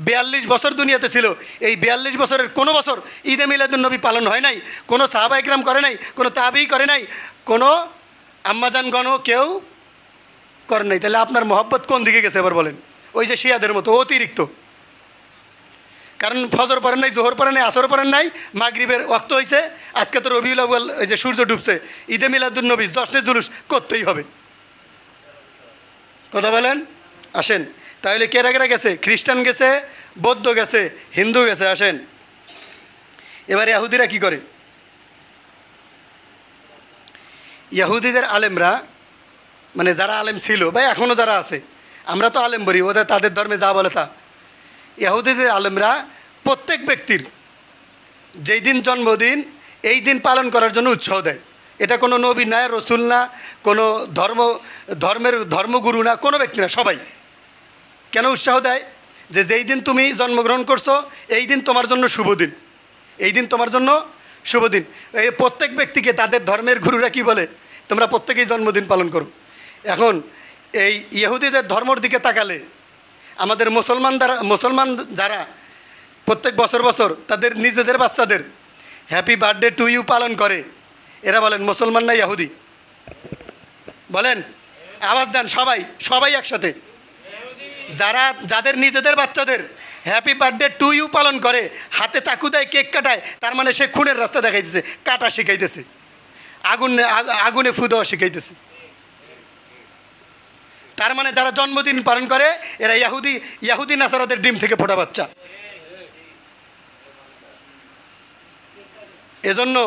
42 বছর দুনিয়াতে ছিল। এই 42 বছরের কোনো বছর ঈদে মিলাদুন্নবী পালন হয় নাই, কোনো সাহাবা ইকরাম করে নাই, কোনো তাবেঈ করে নাই, কোনো আম্মাজানগণ কেউ করেন নাই। তাহলে আপনার মহব্বত কোন দিকে গেছে এবার বলেন? ওই যে শিয়াদের মতো অতিরিক্ত। কারণ ফজর পড়েন নাই, জোহর পড়েন নাই, আসর পড়েন নাই, মাগরিবের ওয়াক্ত হয়েছে, আজকে তো রবিউল আউয়াল, এই যে সূর্য ডুবছে, ঈদে মিলাদুন্নবী জশ্নে জুলুস করতেই হবে। কথা বলেন? আসেন, তাহলে কেরা কেরা গেছে? খ্রিস্টান গেছে, বৌদ্ধ গেছে, হিন্দু গেছে। আসেন, এবার ইহুদিরা কি করে? ইহুদিদের আলেমরা, মানে যারা আলেম ছিল বা এখনও যারা আছে, আমরা তো আলেম বলি, ওদের তাদের ধর্মে যা বলে তা। ইহুদিদের আলেমরা প্রত্যেক ব্যক্তির যেই দিন জন্মদিন এই দিন পালন করার জন্য উৎসাহ দেয়। এটা কোনো নবী না, রসুল না, কোনো ধর্মগুরু না, কোনো ব্যক্তি না, সবাই। কেন উৎসাহ দেয়? যে যেই দিন তুমি জন্মগ্রহণ করছো এই দিন তোমার জন্য শুভ দিন, এই দিন তোমার জন্য শুভ দিন। এই প্রত্যেক ব্যক্তিকে তাদের ধর্মের গুরুরা কি বলে? তোমরা প্রত্যেকেই জন্মদিন পালন করো। এখন এই ইহুদিদের ধর্মর দিকে তাকালে আমাদের মুসলমান যারা প্রত্যেক বছর বছর তাদের নিজেদের বাচ্চাদের হ্যাপি বার্থডে টু ইউ পালন করে, এরা বলেন মুসলমান না ইহুদি? বলেন, আওয়াজ দেন সবাই, সবাই একসাথে। যাদের নিজেদের বাচ্চাদের হ্যাপি বার্থডে টু ইউ পালন করে, হাতে চাকু দেয়, কেক কাটায়, তার মানে সে খুনের রাস্তা দেখাইতেছে, কাটা শিখাইতেছে, আগুনে ফু দেওয়া শিখাইতেছে। তার মানে যারা জন্মদিন পালন করে এরা ইহুদি নাসারাদের ডিম থেকে ফোটা বাচ্চা। এজন্য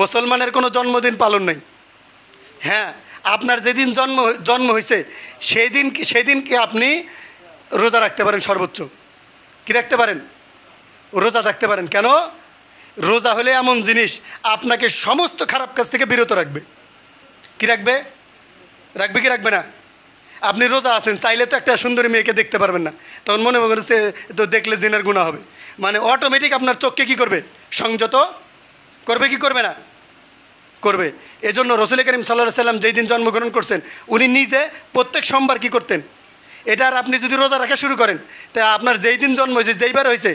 মুসলমানের কোনো জন্মদিন পালন নেই। হ্যাঁ, আপনার যেদিন জন্ম হয়েছে সেদিনকে আপনি রোজা রাখতে পারেন, সর্বোচ্চ কি রাখতে পারেন? রোজা রাখতে পারেন। কেন? রোজা হলে এমন জিনিস আপনাকে সমস্ত খারাপ কাজ থেকে বিরত রাখবে। কি রাখবে? রাখবে কি রাখবে না? আপনি রোজা আছেন, চাইলে তো একটা সুন্দরী মেয়েকে দেখতে পারবেন না, তখন মনে করছে তো দেখলে জিনার গুনাহ হবে। মানে অটোমেটিক আপনার চোখকে কি করবে? সংযত করবে কি করবে না? করবে। এজন্য রাসূল করিম সাল্লাল্লাহু আলাইহি সাল্লাম যেই দিন জন্মগ্রহণ করছেন উনি নিজে প্রত্যেক সোমবার কি করতেন? এটা আর আপনি যদি রোজা রাখা শুরু করেন, তা আপনার যেই দিন জন্ম হয়েছে, যেইবার হয়েছে,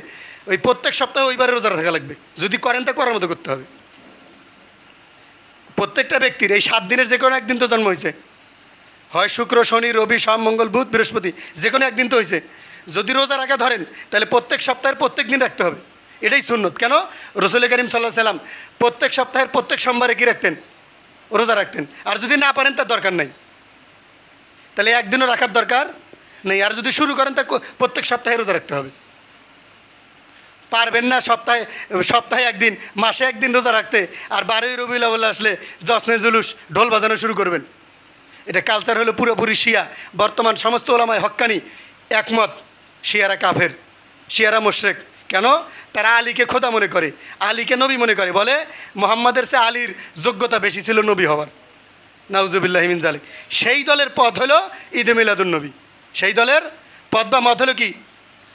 ওই প্রত্যেক সপ্তাহে ওইবারে রোজা রাখা লাগবে। যদি করেন তা করার মতো করতে হবে। প্রত্যেকটা ব্যক্তির এই 7 দিনের যে কোনো একদিন তো জন্ম হয়েছে, হয় শুক্র, শনি, রবি, সোম, মঙ্গল, বুধ, বৃহস্পতি, যে কোনো একদিন তো হয়েছে। যদি রোজা রাখা ধরেন তাহলে প্রত্যেক সপ্তাহের প্রত্যেক দিন রাখতে হবে। এটাই সুন্নত। কেন? রাসূল করিম সাল্লাল্লাহু আলাইহি সাল্লাম প্রত্যেক সপ্তাহের প্রত্যেক সোমবারে কি রাখতেন? রোজা রাখতেন। আর যদি না পারেন তার দরকার নাই, তাহলে একদিনও রাখার দরকার নেই। আর যদি শুরু করেন তা প্রত্যেক সপ্তাহে রোজা রাখতে হবে। পারবেন না সপ্তাহে একদিন, মাসে একদিন রোজা রাখতে, আর 12ই রবিউল আউয়াল আসলে জশ্নে জুলুস, ঢোল বাজানো শুরু করবেন। এটা কালচার হলো পুরোপুরি শিয়া। বর্তমান সমস্ত ওলামায়ে হক্কানি একমত, শিয়ারা কাফের, শিয়ারা মুশরিক। কেন? তারা আলীকে খোদা মনে করে, আলীকে নবী মনে করে, বলে মুহাম্মাদের চেয়ে আলীর যোগ্যতা বেশি ছিল নবী হওয়ার। নাউজুবিল্লাহি মিন যালিক। সেই দলের পথ হলো ঈদে মিলাদুন্নবী। সেই দলের পথ বা মত হলো কি?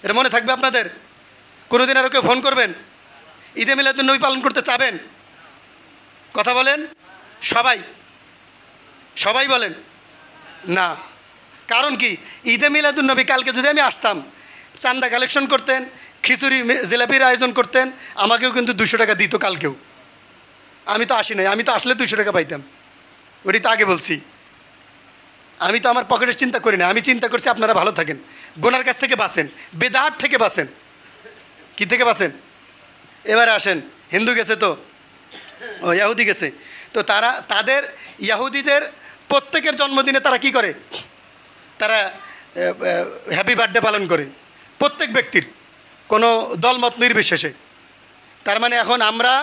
এটা মনে থাকবে আপনাদের। কোনোদিন আর কেউ ফোন করবেন ঈদে মিলাদুন্নবী পালন করতে চাবেন? কথা বলেন সবাই, সবাই বলেন না। কারণ কি? ঈদে মিলাদুন্নবী কালকে যদি আমি আসতাম, চান্দা কালেকশন করতেন, খিচুড়ি জিলাপির আয়োজন করতেন, আমাকেও কিন্তু 200 টাকা দিত কালকেও। আমি তো আসি নাই, আমি তো আসলে 200 টাকা পাইতাম। ওটি তো আগে বলছি। আমি তো আমার পকেটের চিন্তা করি না, আমি চিন্তা করছি আপনারা ভালো থাকেন, গোনার কাছ থেকে বাঁচেন, বেদাত থেকে বাঁচেন। কি থেকে বাঁচেন? এবারে আসেন, হিন্দু গেছে তো, ও ইহুদি গেছে তো, তাদের ইহুদিদের প্রত্যেকের জন্মদিনে তারা কি করে? তারা হ্যাপি বার্থডে পালন করে, প্রত্যেক ব্যক্তির, কোনো দলমত নির্বিশেষে। তার মানে এখন আমরা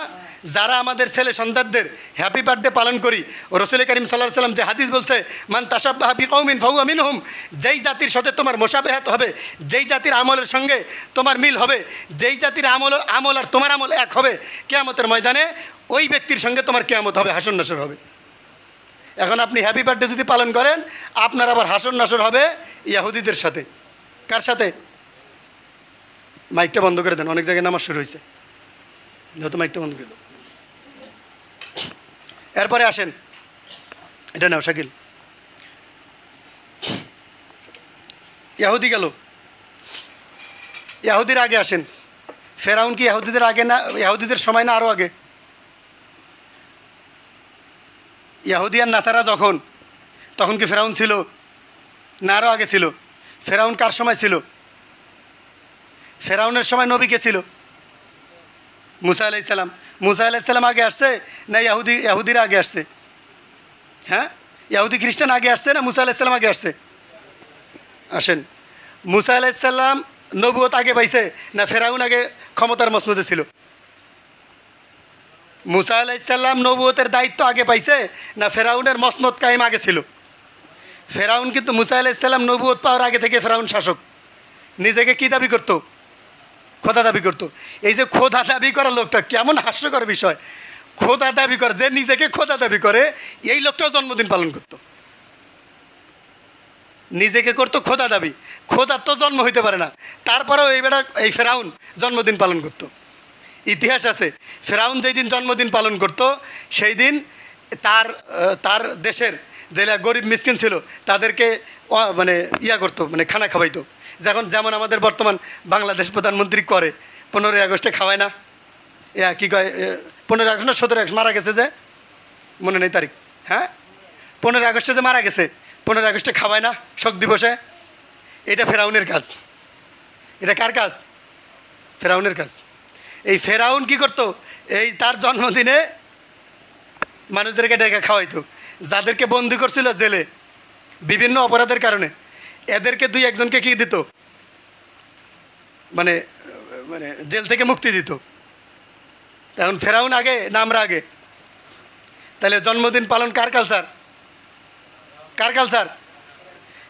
যারা আমাদের ছেলে সন্তানদের হ্যাপি বার্থডে পালন করি, রাসূল করিম সাল্লাল্লাহু আলাইহি সাল্লাম যে হাদিস বলছে, মান তাশাব্বাহা বিকওমিন ফাহুয়া মিনহুম, যেই জাতির সাথে তোমার মোশাবেহাত হবে, যেই জাতির আমলের সঙ্গে তোমার মিল হবে, যেই জাতির আমল আর তোমার আমল এক হবে, কিয়ামতের ময়দানে ওই ব্যক্তির সঙ্গে তোমার কিয়ামত হবে, হাসর নাসর হবে। এখন আপনি হ্যাপি বার্থডে যদি পালন করেন, আপনার আবার হাসর নাসর হবে ইয়াহুদিদের সাথে। কার সাথে? মাইকটা বন্ধ করে দেন, অনেক জায়গায় নামাজ শুরু হয়েছে, যেহেতু মাইকটা বন্ধ করে দেন। এরপরে আসেন, এটা নাও শাকিল। ইয়াহুদি গেল, ইয়াহুদির আগে আসেন। ফেরাউন কি ইয়াহুদিদের আগে না, ইয়াহুদিদের সময় না আরও আগে? ইয়াহুদি আর নাসারা যখন, তখন কি ফেরাউন ছিল না আরও আগে ছিল? ফেরাউন কার সময় ছিল? ফেরাউনের সময় নবী কে ছিল? মুসা আলাইসাল্লাম। মুসা আলাইসাল্লাম আগে আসছে না ইয়াহুদিরা আগে আসছে? হ্যাঁ, ইয়াহুদি খ্রিস্টান আগে আসছে না মুসা আলাইসাল্লাম আগে আসছে? আসেন, মুসা আলাইসাল্লাম নবুয়ত আগে পাইছে না ফেরাউন আগে ক্ষমতার মসনদে ছিল? মুসা আলাইসাল্লাম নবুয়তের দায়িত্ব আগে পাইছে না ফেরাউনের মসনদ কায়েম আগে ছিল? ফেরাউন কিন্তু মুসা আলাইসাল্লাম নবুয়ত পাওয়ার আগে থেকে ফেরাউন শাসক। নিজেকে কি দাবি করতো? খোদা দাবি করতো। এই যে খোদা দাবি করা লোকটা কেমন হাস্যকর বিষয়। খোদা দাবি করে, যে নিজেকে খোদা দাবি করে, এই লোকটাও জন্মদিন পালন করতো। নিজেকে করতো খোদা দাবি, খোদার তো জন্ম হইতে পারে না, তারপরেও এই ফেরাউন জন্মদিন পালন করতো। ইতিহাস আছে, ফেরাউন যেই দিন জন্মদিন পালন করতো সেই দিন তার দেশের যে গরিব মিসকিন ছিল তাদেরকে মানে করতো, মানে খানা খাওয়াইতো। যেমন আমাদের বর্তমান বাংলাদেশ প্রধানমন্ত্রী করে, 15ই আগস্টে খাওয়ায় না? কী কয়, 15ই আগস্ট না 17 আগস্ট মারা গেছে যে, মনে নেই তারিখ। হ্যাঁ, 15ই আগস্টে যে মারা গেছে, 15ই আগস্টে খাওয়ায় না শোক দিবসে? এটা ফেরাউনের কাজ। এটা কার কাজ? ফেরাউনের কাজ। এই ফেরাউন কি করতো? এই তার জন্মদিনে মানুষদেরকে ডেকে খাওয়াইতো। যাদেরকে বন্দি করছিল জেলে বিভিন্ন অপরাধের কারণে, এদেরকে 2-1জনকে কি দিত, মানে মানে জেল থেকে মুক্তি দিত। এখন ফেরাউন আগে না আমরা আগে? তাহলে জন্মদিন পালন কার কালচার? কার কালচার?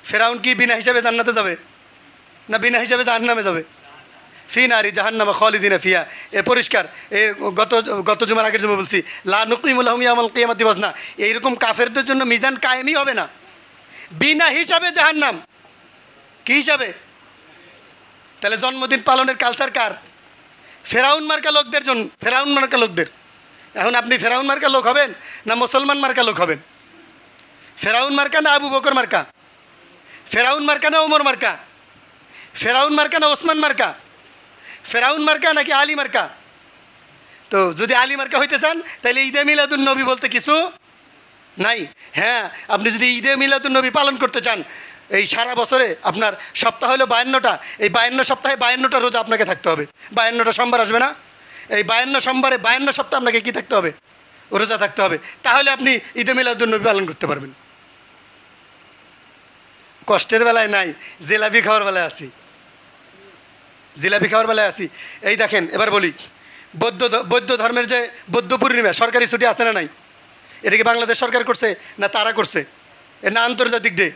ফেরাউন কি বিনা হিসাবে জান্নাতে যাবে না বিনা হিসাবে জাহান্নামে যাবে? ফি নারি জাহান্নামা খালিদিনা ফিহা, এ পরিষ্কার। গত জুমার আগের জুমা বলছি, লা নুকিমু লাহুম ইয়াউমাল কিয়ামাতি ওয়াজনা। এইরকম কাফেরদের জন্য মিজান কায়েমই হবে না, বিনা হিসাবে জাহান্নাম। কি হিসাবে? তাহলে জন্মদিন পালনের কালচার কার? ফেরাউন মার্কা লোকদের জন্য, ফেরাউন মার্কা লোকদের। এখন আপনি ফেরাউন মার্কা লোক হবেন না মুসলমান মার্কা লোক হবেন? ফেরাউন মার্কা না আবু বকর মার্কা? ফেরাউন মার্কা না ওমর মার্কা? ফেরাউন মার্কা না ওসমান মার্কা? ফেরাউন মার্কা নাকি আলী মার্কা? তো যদি আলী মার্কা হইতে চান তাহলে ঈদে মিলাদুন নবী বলতে কিছু নাই। হ্যাঁ, আপনি যদি ঈদে মিলাদুন নবী পালন করতে চান, এই সারা বছরে আপনার সপ্তাহ হলো 52টা, এই 52 সপ্তাহে 52টা রোজা আপনাকে থাকতে হবে। 52টা সোমবার আসবে না? এই 52 সোমবারে 52 সপ্তাহ আপনাকে কি থাকতে হবে? রোজা থাকতে হবে। তাহলে আপনি ঈদে মিলাদুন নবী পালন করতে পারবেন। কষ্টের বেলায় নাই, জিলাপি খাওয়ার বেলায় আছি, জিলাপি খাওয়ার বেলায় আছি। এই দেখেন, এবার বলি, বৌদ্ধ ধর্মের যে বৌদ্ধ পূর্ণিমা সরকারি ছুটি আছে না নাই? এটা কি বাংলাদেশ সরকার করছে না তারা করছে? না আন্তর্জাতিক ডে?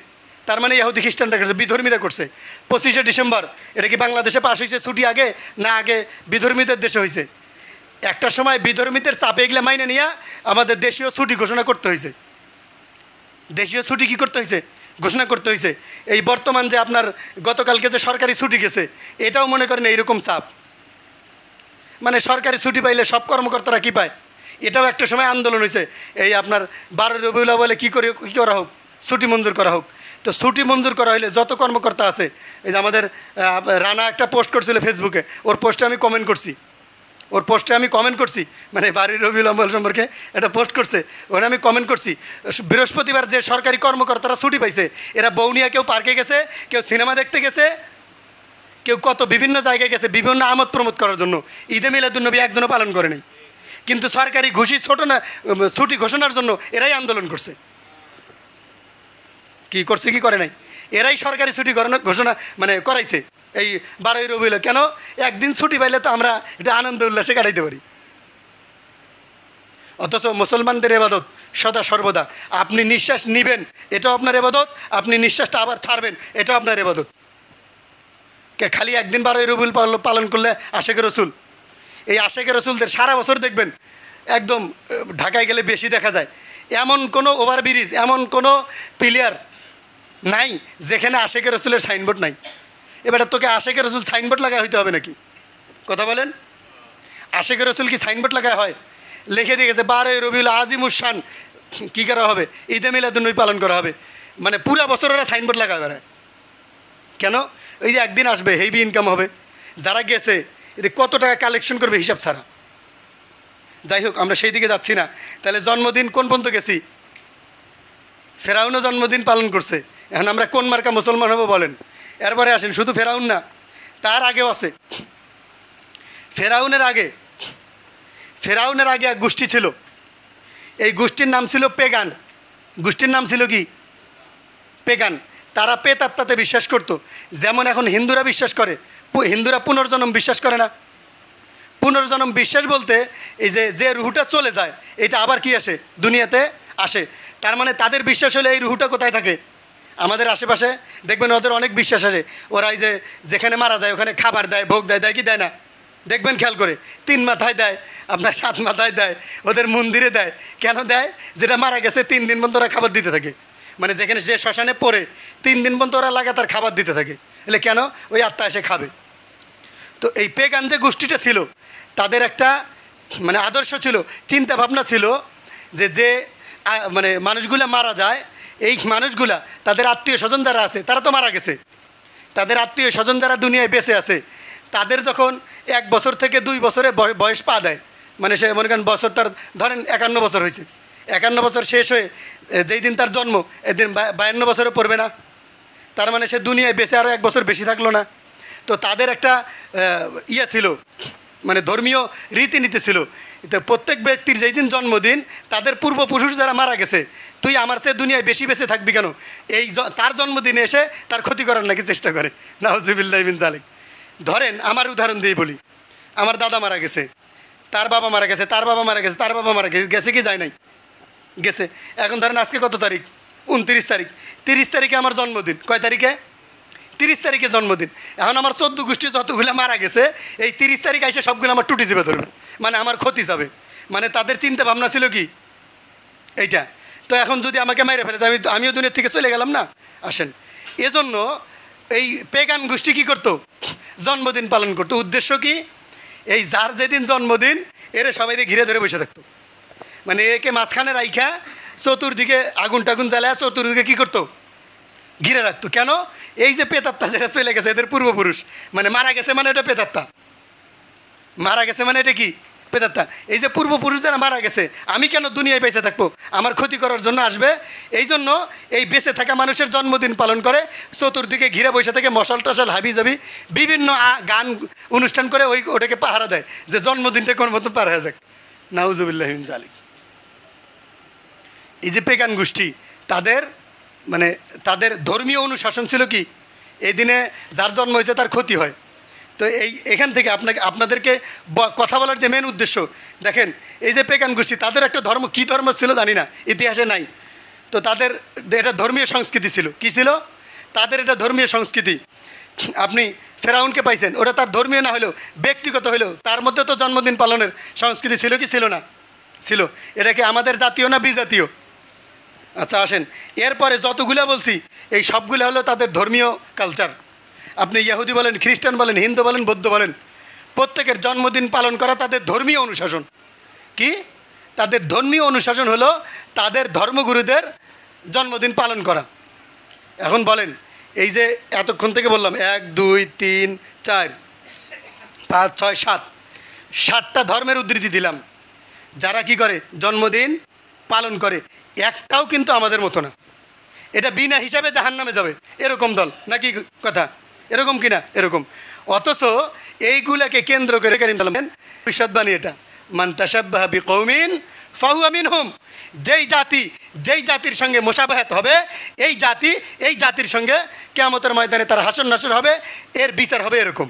তার মানে ইহুদি খ্রিস্টানরা করছে, বিধর্মীরা করছে। 25শে ডিসেম্বর এটা কি বাংলাদেশে পাশ হয়েছে ছুটি আগে না আগে বিধর্মীদের দেশে হয়েছে? একটা সময় বিধর্মীদের চাপে এগুলো মাইনে নিয়ে আমাদের দেশীয় ছুটি ঘোষণা করতে হয়েছে। দেশীয় ছুটি কী করতে হয়েছে? ঘোষণা করতে হয়েছে। এই বর্তমান যে আপনার গতকালকে যে সরকারি ছুটি গেছে, এটাও মনে করেন এইরকম চাপ। মানে সরকারি ছুটি পাইলে সব কর্মকর্তারা কী পায়? এটাও একটা সময় আন্দোলন হয়েছে। এই আপনার 12 রবিউল আউয়ালে কী করা হোক, ছুটি মঞ্জুর করা হোক। তো ছুটি মঞ্জুর করা হলে যত কর্মকর্তা আছে, এই যে আমাদের রানা একটা পোস্ট করছিল ফেসবুকে, ওর পোস্টে আমি কমেন্ট করছি, মানে 12 রবিউল আউয়াল সম্পর্কে একটা পোস্ট করছে, ওখানে আমি কমেন্ট করছি, বৃহস্পতিবার যে সরকারি কর্মকর্তারা ছুটি পাইছে, এরা বউনিয়া কেউ পার্কে গেছে, কেউ সিনেমা দেখতে গেছে, কেউ কত বিভিন্ন জায়গায় গেছে বিভিন্ন আমোদ প্রমোদ করার জন্য। ঈদে মিলাদুন্নবী একজনও পালন করে নাই, কিন্তু সরকারি ছুটি ঘোষণার জন্য এরাই আন্দোলন করছে। কি করছে কি করে নাই? এরাই সরকারি ছুটি ঘোষণা মানে করাইছে এই 12 রবিউল। কেন? একদিন ছুটি পাইলে তো আমরা এটা আনন্দ উল্লাসে কাটাইতে পারি। অথচ মুসলমানদের ইবাদত সদা সর্বদা, আপনি নিঃশ্বাস নিবেন এটাও আপনার ইবাদত, আপনি নিঃশ্বাসটা আবার ছাড়বেন এটাও আপনার ইবাদত। খালি একদিন 12 রবিউল পালন করলে আশেকে রসুল, এই আশেকে রসুলদের সারা বছর দেখবেন একদম ঢাকায় গেলে বেশি দেখা যায়। এমন কোনো ওভারব্রিজ, এমন কোনো প্লেয়ার নাই যেখানে আশেকের রসুলের সাইনবোর্ড নাই। এবার তোকে আশেকের রসুল সাইনবোর্ড লাগায় হইতে হবে নাকি? কথা বলেন, আশেকের রসুল কি সাইনবোর্ড লাগায় হয়? লিখে দিয়ে গেছে 12 রবিউল আজিমুশান কী করা হবে, ঈদে মিলাদুন্নবী পালন করা হবে। মানে পুরা বছর ওরা সাইনবোর্ড লাগায় বেড়ায় কেন? ওই যে একদিন আসবে, হেভি ইনকাম হবে, যারা গেছে এতে কত টাকা কালেকশন করবে হিসাব ছাড়া। যাই হোক, আমরা সেই দিকে যাচ্ছি না। তাহলে জন্মদিন কোন পর্যন্ত গেছি? ফেরাউনও জন্মদিন পালন করছে। এখন আমরা কোন মার্কা মুসলমান হবো বলেন? এরপরে আসেন, শুধু ফেরাউন না, তার আগেও আছে। ফেরাউনের আগে এক গোষ্ঠী ছিল। এই গোষ্ঠীর নাম ছিল পেগান। গোষ্ঠীর নাম ছিল কি? পেগান। তারা পেতাত্মাতে বিশ্বাস করত। যেমন এখন হিন্দুরা বিশ্বাস করে। হিন্দুরা পুনর্জন্ম বিশ্বাস করে না? পুনর্জন্ম বিশ্বাস বলতে এই যে রুহুটা চলে যায়, এটা আবার কি আসে? দুনিয়াতে আসে। তার মানে তাদের বিশ্বাস হলে এই রুহুটা কোথায় থাকে? আমাদের আশেপাশে। দেখবেন ওদের অনেক বিশ্বাস আসে। ওরা এই যেখানে মারা যায় ওখানে খাবার দেয়, ভোগ দেয়, দেয় কি দেয় না? দেখবেন খেয়াল করে, 3 মাথায় দেয়, আপনার 7 মাথায় দেয়, ওদের মন্দিরে দেয়। কেন দেয়? যেটা মারা গেছে 3 দিন পর্যন্ত ওরা খাবার দিতে থাকে। মানে যেখানে যে শ্মশানে পড়ে 3 দিন পর্যন্ত ওরা লাগাতার খাবার দিতে থাকে। এলে কেন? ওই আত্মা এসে খাবে। তো এই পেগান যে গোষ্ঠীটা ছিল, তাদের একটা মানে আদর্শ ছিল, চিন্তা ভাবনা ছিল যে মানে মানুষগুলা মারা যায়, এই মানুষগুলা তাদের আত্মীয় স্বজন যারা আছে তারা তো মারা গেছে, তাদের আত্মীয় স্বজন যারা দুনিয়ায় বেঁচে আছে তাদের যখন 1 বছর থেকে 2 বছরে বয়স পা দেয়, মানে সে মনে করেন বছর তার ধরেন 51 বছর হয়েছে, 51 বছর শেষ হয়ে যেই দিন তার জন্ম এদিন 52 বছরে পড়বে না? তার মানে সে দুনিয়ায় বেঁচে আরও 1 বছর বেশি থাকলো না? তো তাদের একটা ইয়ে ছিল, মানে ধর্মীয় রীতিনীতি ছিল। তো প্রত্যেক ব্যক্তির যেই দিন জন্মদিন, তাদের পূর্বপুরুষ যারা মারা গেছে, তুই আমার চেয়ে দুনিয়ায় বেশি বেঁচে থাকবি কেন, এই তার জন্মদিনে এসে তার ক্ষতি করার নাকি চেষ্টা করে। নাউজুবিল্লাহি মিন যালিক। ধরেন আমার উদাহরণ দিয়ে বলি, আমার দাদা মারা গেছে, তার বাবা মারা গেছে, তার বাবা মারা গেছে, তার বাবা মারা গেছে, গেছে কি যায় নাই? গেছে। এখন ধরেন আজকে কত তারিখ? 29 তারিখ। 30 তারিখে আমার জন্মদিন। কয় তারিখে? 30 তারিখে জন্মদিন। এখন আমার 14 গোষ্ঠী যতগুলো মারা গেছে, এই 30 তারিখ এসে সবগুলো আমার টুটি চেপে ধরবে, মানে আমার ক্ষতি যাবে। মানে তাদের চিন্তা ভাবনা ছিল কি এইটা। তো এখন যদি আমাকে মাইরে ফেলে, আমিও দুনিয়ার থেকে চলে গেলাম না? আসেন, এজন্য এই পেগান গোষ্ঠী কী করতো? জন্মদিন পালন করতো। উদ্দেশ্য কি? এই যার যেদিন জন্মদিন এরে সবাই ঘিরে ধরে বসে থাকতো, মানে একে মাঝখানে রাইখা চতুর্দিকে আগুন টাগুন জ্বালায় চতুর্দিকে কী করতো? ঘিরে রাখতো। কেন? এই যে পেতাত্তা যেটা চলে গেছে, এদের পূর্বপুরুষ, মানে মারা গেছে মানে এটা পেতাত্তা, মারা গেছে মানে এটা কি? পেতাত্তা। এই যে পূর্বপুরুষ যারা মারা গেছে, আমি কেন দুনিয়ায় বেঁচে থাকবো? আমার ক্ষতি করার জন্য আসবে। এই জন্য এই বেঁচে থাকা মানুষের জন্মদিন পালন করে, চতুর্দিকে ঘিরে বসে থেকে মশাল টশাল হাবি যাবি বিভিন্ন গান অনুষ্ঠান করে ওটাকে পাহারা দেয় যে জন্মদিনটা কোন মতো পার হয়ে যাক। নাউজুবিল্লাহি মিন যালিক। এই যে পেগান গোষ্ঠী, তাদের মানে তাদের ধর্মীয় অনুশাসন ছিল কি? এই দিনে যার জন্ম হয়েছে তার ক্ষতি হয়। তো এখান থেকে আপনাদেরকে কথা বলার যে মেন উদ্দেশ্য, দেখেন এই যে পেগান গোষ্ঠী, তাদের একটা ধর্ম, কী ধর্ম ছিল জানি না, ইতিহাসে নাই। তো তাদের এটা ধর্মীয় সংস্কৃতি ছিল। কী ছিল তাদের? এটা ধর্মীয় সংস্কৃতি। আপনি ফেরাউনকে পাইছেন, ওটা তার ধর্মীয় না হলেও ব্যক্তিগত হলেও তার মধ্যে তো জন্মদিন পালনের সংস্কৃতি ছিল কি ছিল না? ছিল। এটা কি আমাদের জাতীয় না বিজাতীয়? আচ্ছা আসেন, এরপরে যতগুলো বলছি এই সবগুলো হলো তাদের ধর্মীয় কালচার। আপনি ইহুদি বলেন, খ্রিস্টান বলেন, হিন্দু বলেন, বৌদ্ধ বলেন, প্রত্যেকের জন্মদিন পালন করা তাদের ধর্মীয় অনুশাসন। কি? তাদের ধর্মীয় অনুশাসন হলো তাদের ধর্মগুরুদের জন্মদিন পালন করা। এখন বলেন, এই যে এতক্ষণ থেকে বললাম 1 2 3 4 5 6 7 7টা ধর্মের উদ্ধৃতি দিলাম, যারা কি করে জন্মদিন পালন করে, একটাও কিন্তু আমাদের মতো না। এটা বিনা হিসাবে জাহান্নামে যাবে এরকম দল, নাকি কথা? এরকম কিনা? এরকম। অথচ এইগুলাকে কেন্দ্র করে কারীম সাল্লাল্লাহু আলাইহি ওয়াসাল্লাম ভবিষ্যদ্বাণী, এটা মান তাশাব্বাহা বিকওমিন ফাহুয়া মিনহুম। যেই জাতির সঙ্গে মুশাবাহাত হবে, এই জাতির সঙ্গে কিয়ামতের ময়দানে তার হাসর নাসর হবে, এর বিচার হবে এরকম।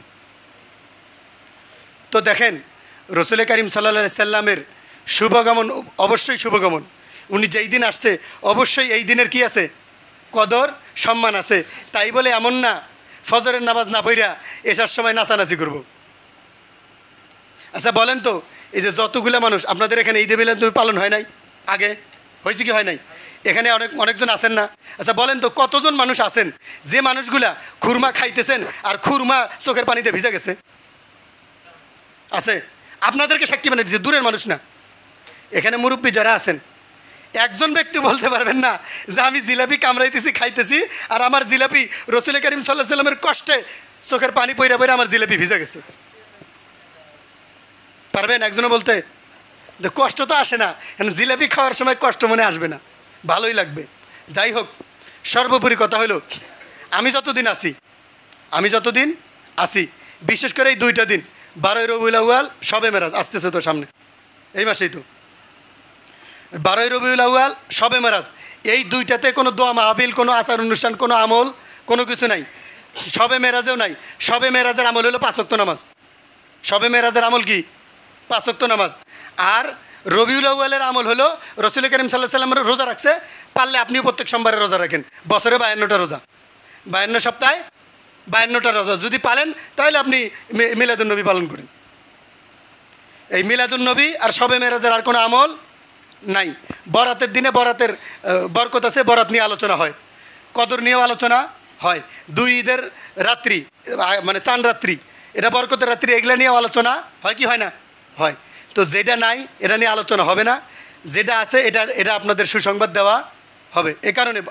তো দেখেন রাসূল করিম সাল্লাল্লাহু আলাইহি সাল্লামের শুভগমন, অবশ্যই শুভগমন। উনি যেই দিন আসছে অবশ্যই এই দিনের কি আছে? কদর সম্মান আছে। তাই বলে এমন না ফজরের নামাজ না পড়া এসার সময় নাচানাচি করব। আচ্ছা বলেন তো, এই যে যতগুলো মানুষ আপনাদের এখানে ঈদে মিলাদুন্নবী পালন হয় নাই আগে? হয়েছে কি হয় নাই? এখানে অনেকজন আছেন না? আচ্ছা বলেন তো কতজন মানুষ আছেন যে মানুষগুলা খুরমা খাইতেছেন আর খুরমা চোখের পানিতে ভিজে গেছে? আছে? আপনাদেরকে সাক্ষী বানিয়ে দিচ্ছে, দূরের মানুষ না। এখানে মুরব্বী যারা আছেন একজন ব্যক্তি বলতে পারবেন না যে আমি জিলাপি কামড়াইতেছি খাইতেছি আর আমার জিলাপি রসুল করিম সাল্লাল্লাহু আলাইহি সাল্লামের কষ্টে চোখের পানি পইরা পইরা আমার জিলাপি ভিজে গেছে? পারবেন একজনও বলতে? কষ্ট তো আসে না, জিলাপি খাওয়ার সময় কষ্ট মনে আসবে না, ভালোই লাগবে। যাই হোক, সর্বোপরি কথা হলো আমি যতদিন আসি বিশেষ করে এই 2টা দিন 12ই রবিউল আউয়াল, শবে মেরাজ আসতেছে তো সামনে, এই মাসেই তো 12ই রবিউল আউয়াল, শবে মেরাজ, এই 2টাতে কোনো দোয়া মাহফিল, কোনো আচার অনুষ্ঠান, কোনো আমল, কোনো কিছু নাই। শবে মেরাজেও নাই। শবে মেরাজের আমল হলো 5 ওয়াক্ত নামাজ। শবে মেরাজের আমল কি? 5 ওয়াক্ত নামাজ। আর রবিউল আউয়ালের আমল হলো রসুল করিম সাল্লাল্লাহু আলাইহি সাল্লামের রোজা রাখছে, পারলে আপনিও প্রত্যেক সোমবারে রোজা রাখেন, বছরে 52টা রোজা, 52 সপ্তাহে 52টা রোজা যদি পালেন তাহলে আপনি মিলাদুন্নবী পালন করেন। এই মিলাদুন্নবী আর শবে মেরাজের আর কোনো আমল নাই। বরাতের দিনে বরাতের বরকত আছে, বরাত নিয়ে আলোচনা হয়, কদর নিয়েও আলোচনা হয়। 2 ঈদের রাত্রি মানে চাঁদ রাত্রি, এটা বরকতের রাত্রি, এগুলা নিয়েও আলোচনা হয় কি হয় না? হয়। তো যেটা নাই এটা নিয়ে আলোচনা হবে না, যেটা আছে এটা আপনাদের সুসংবাদ দেওয়া হবে। এ কারণে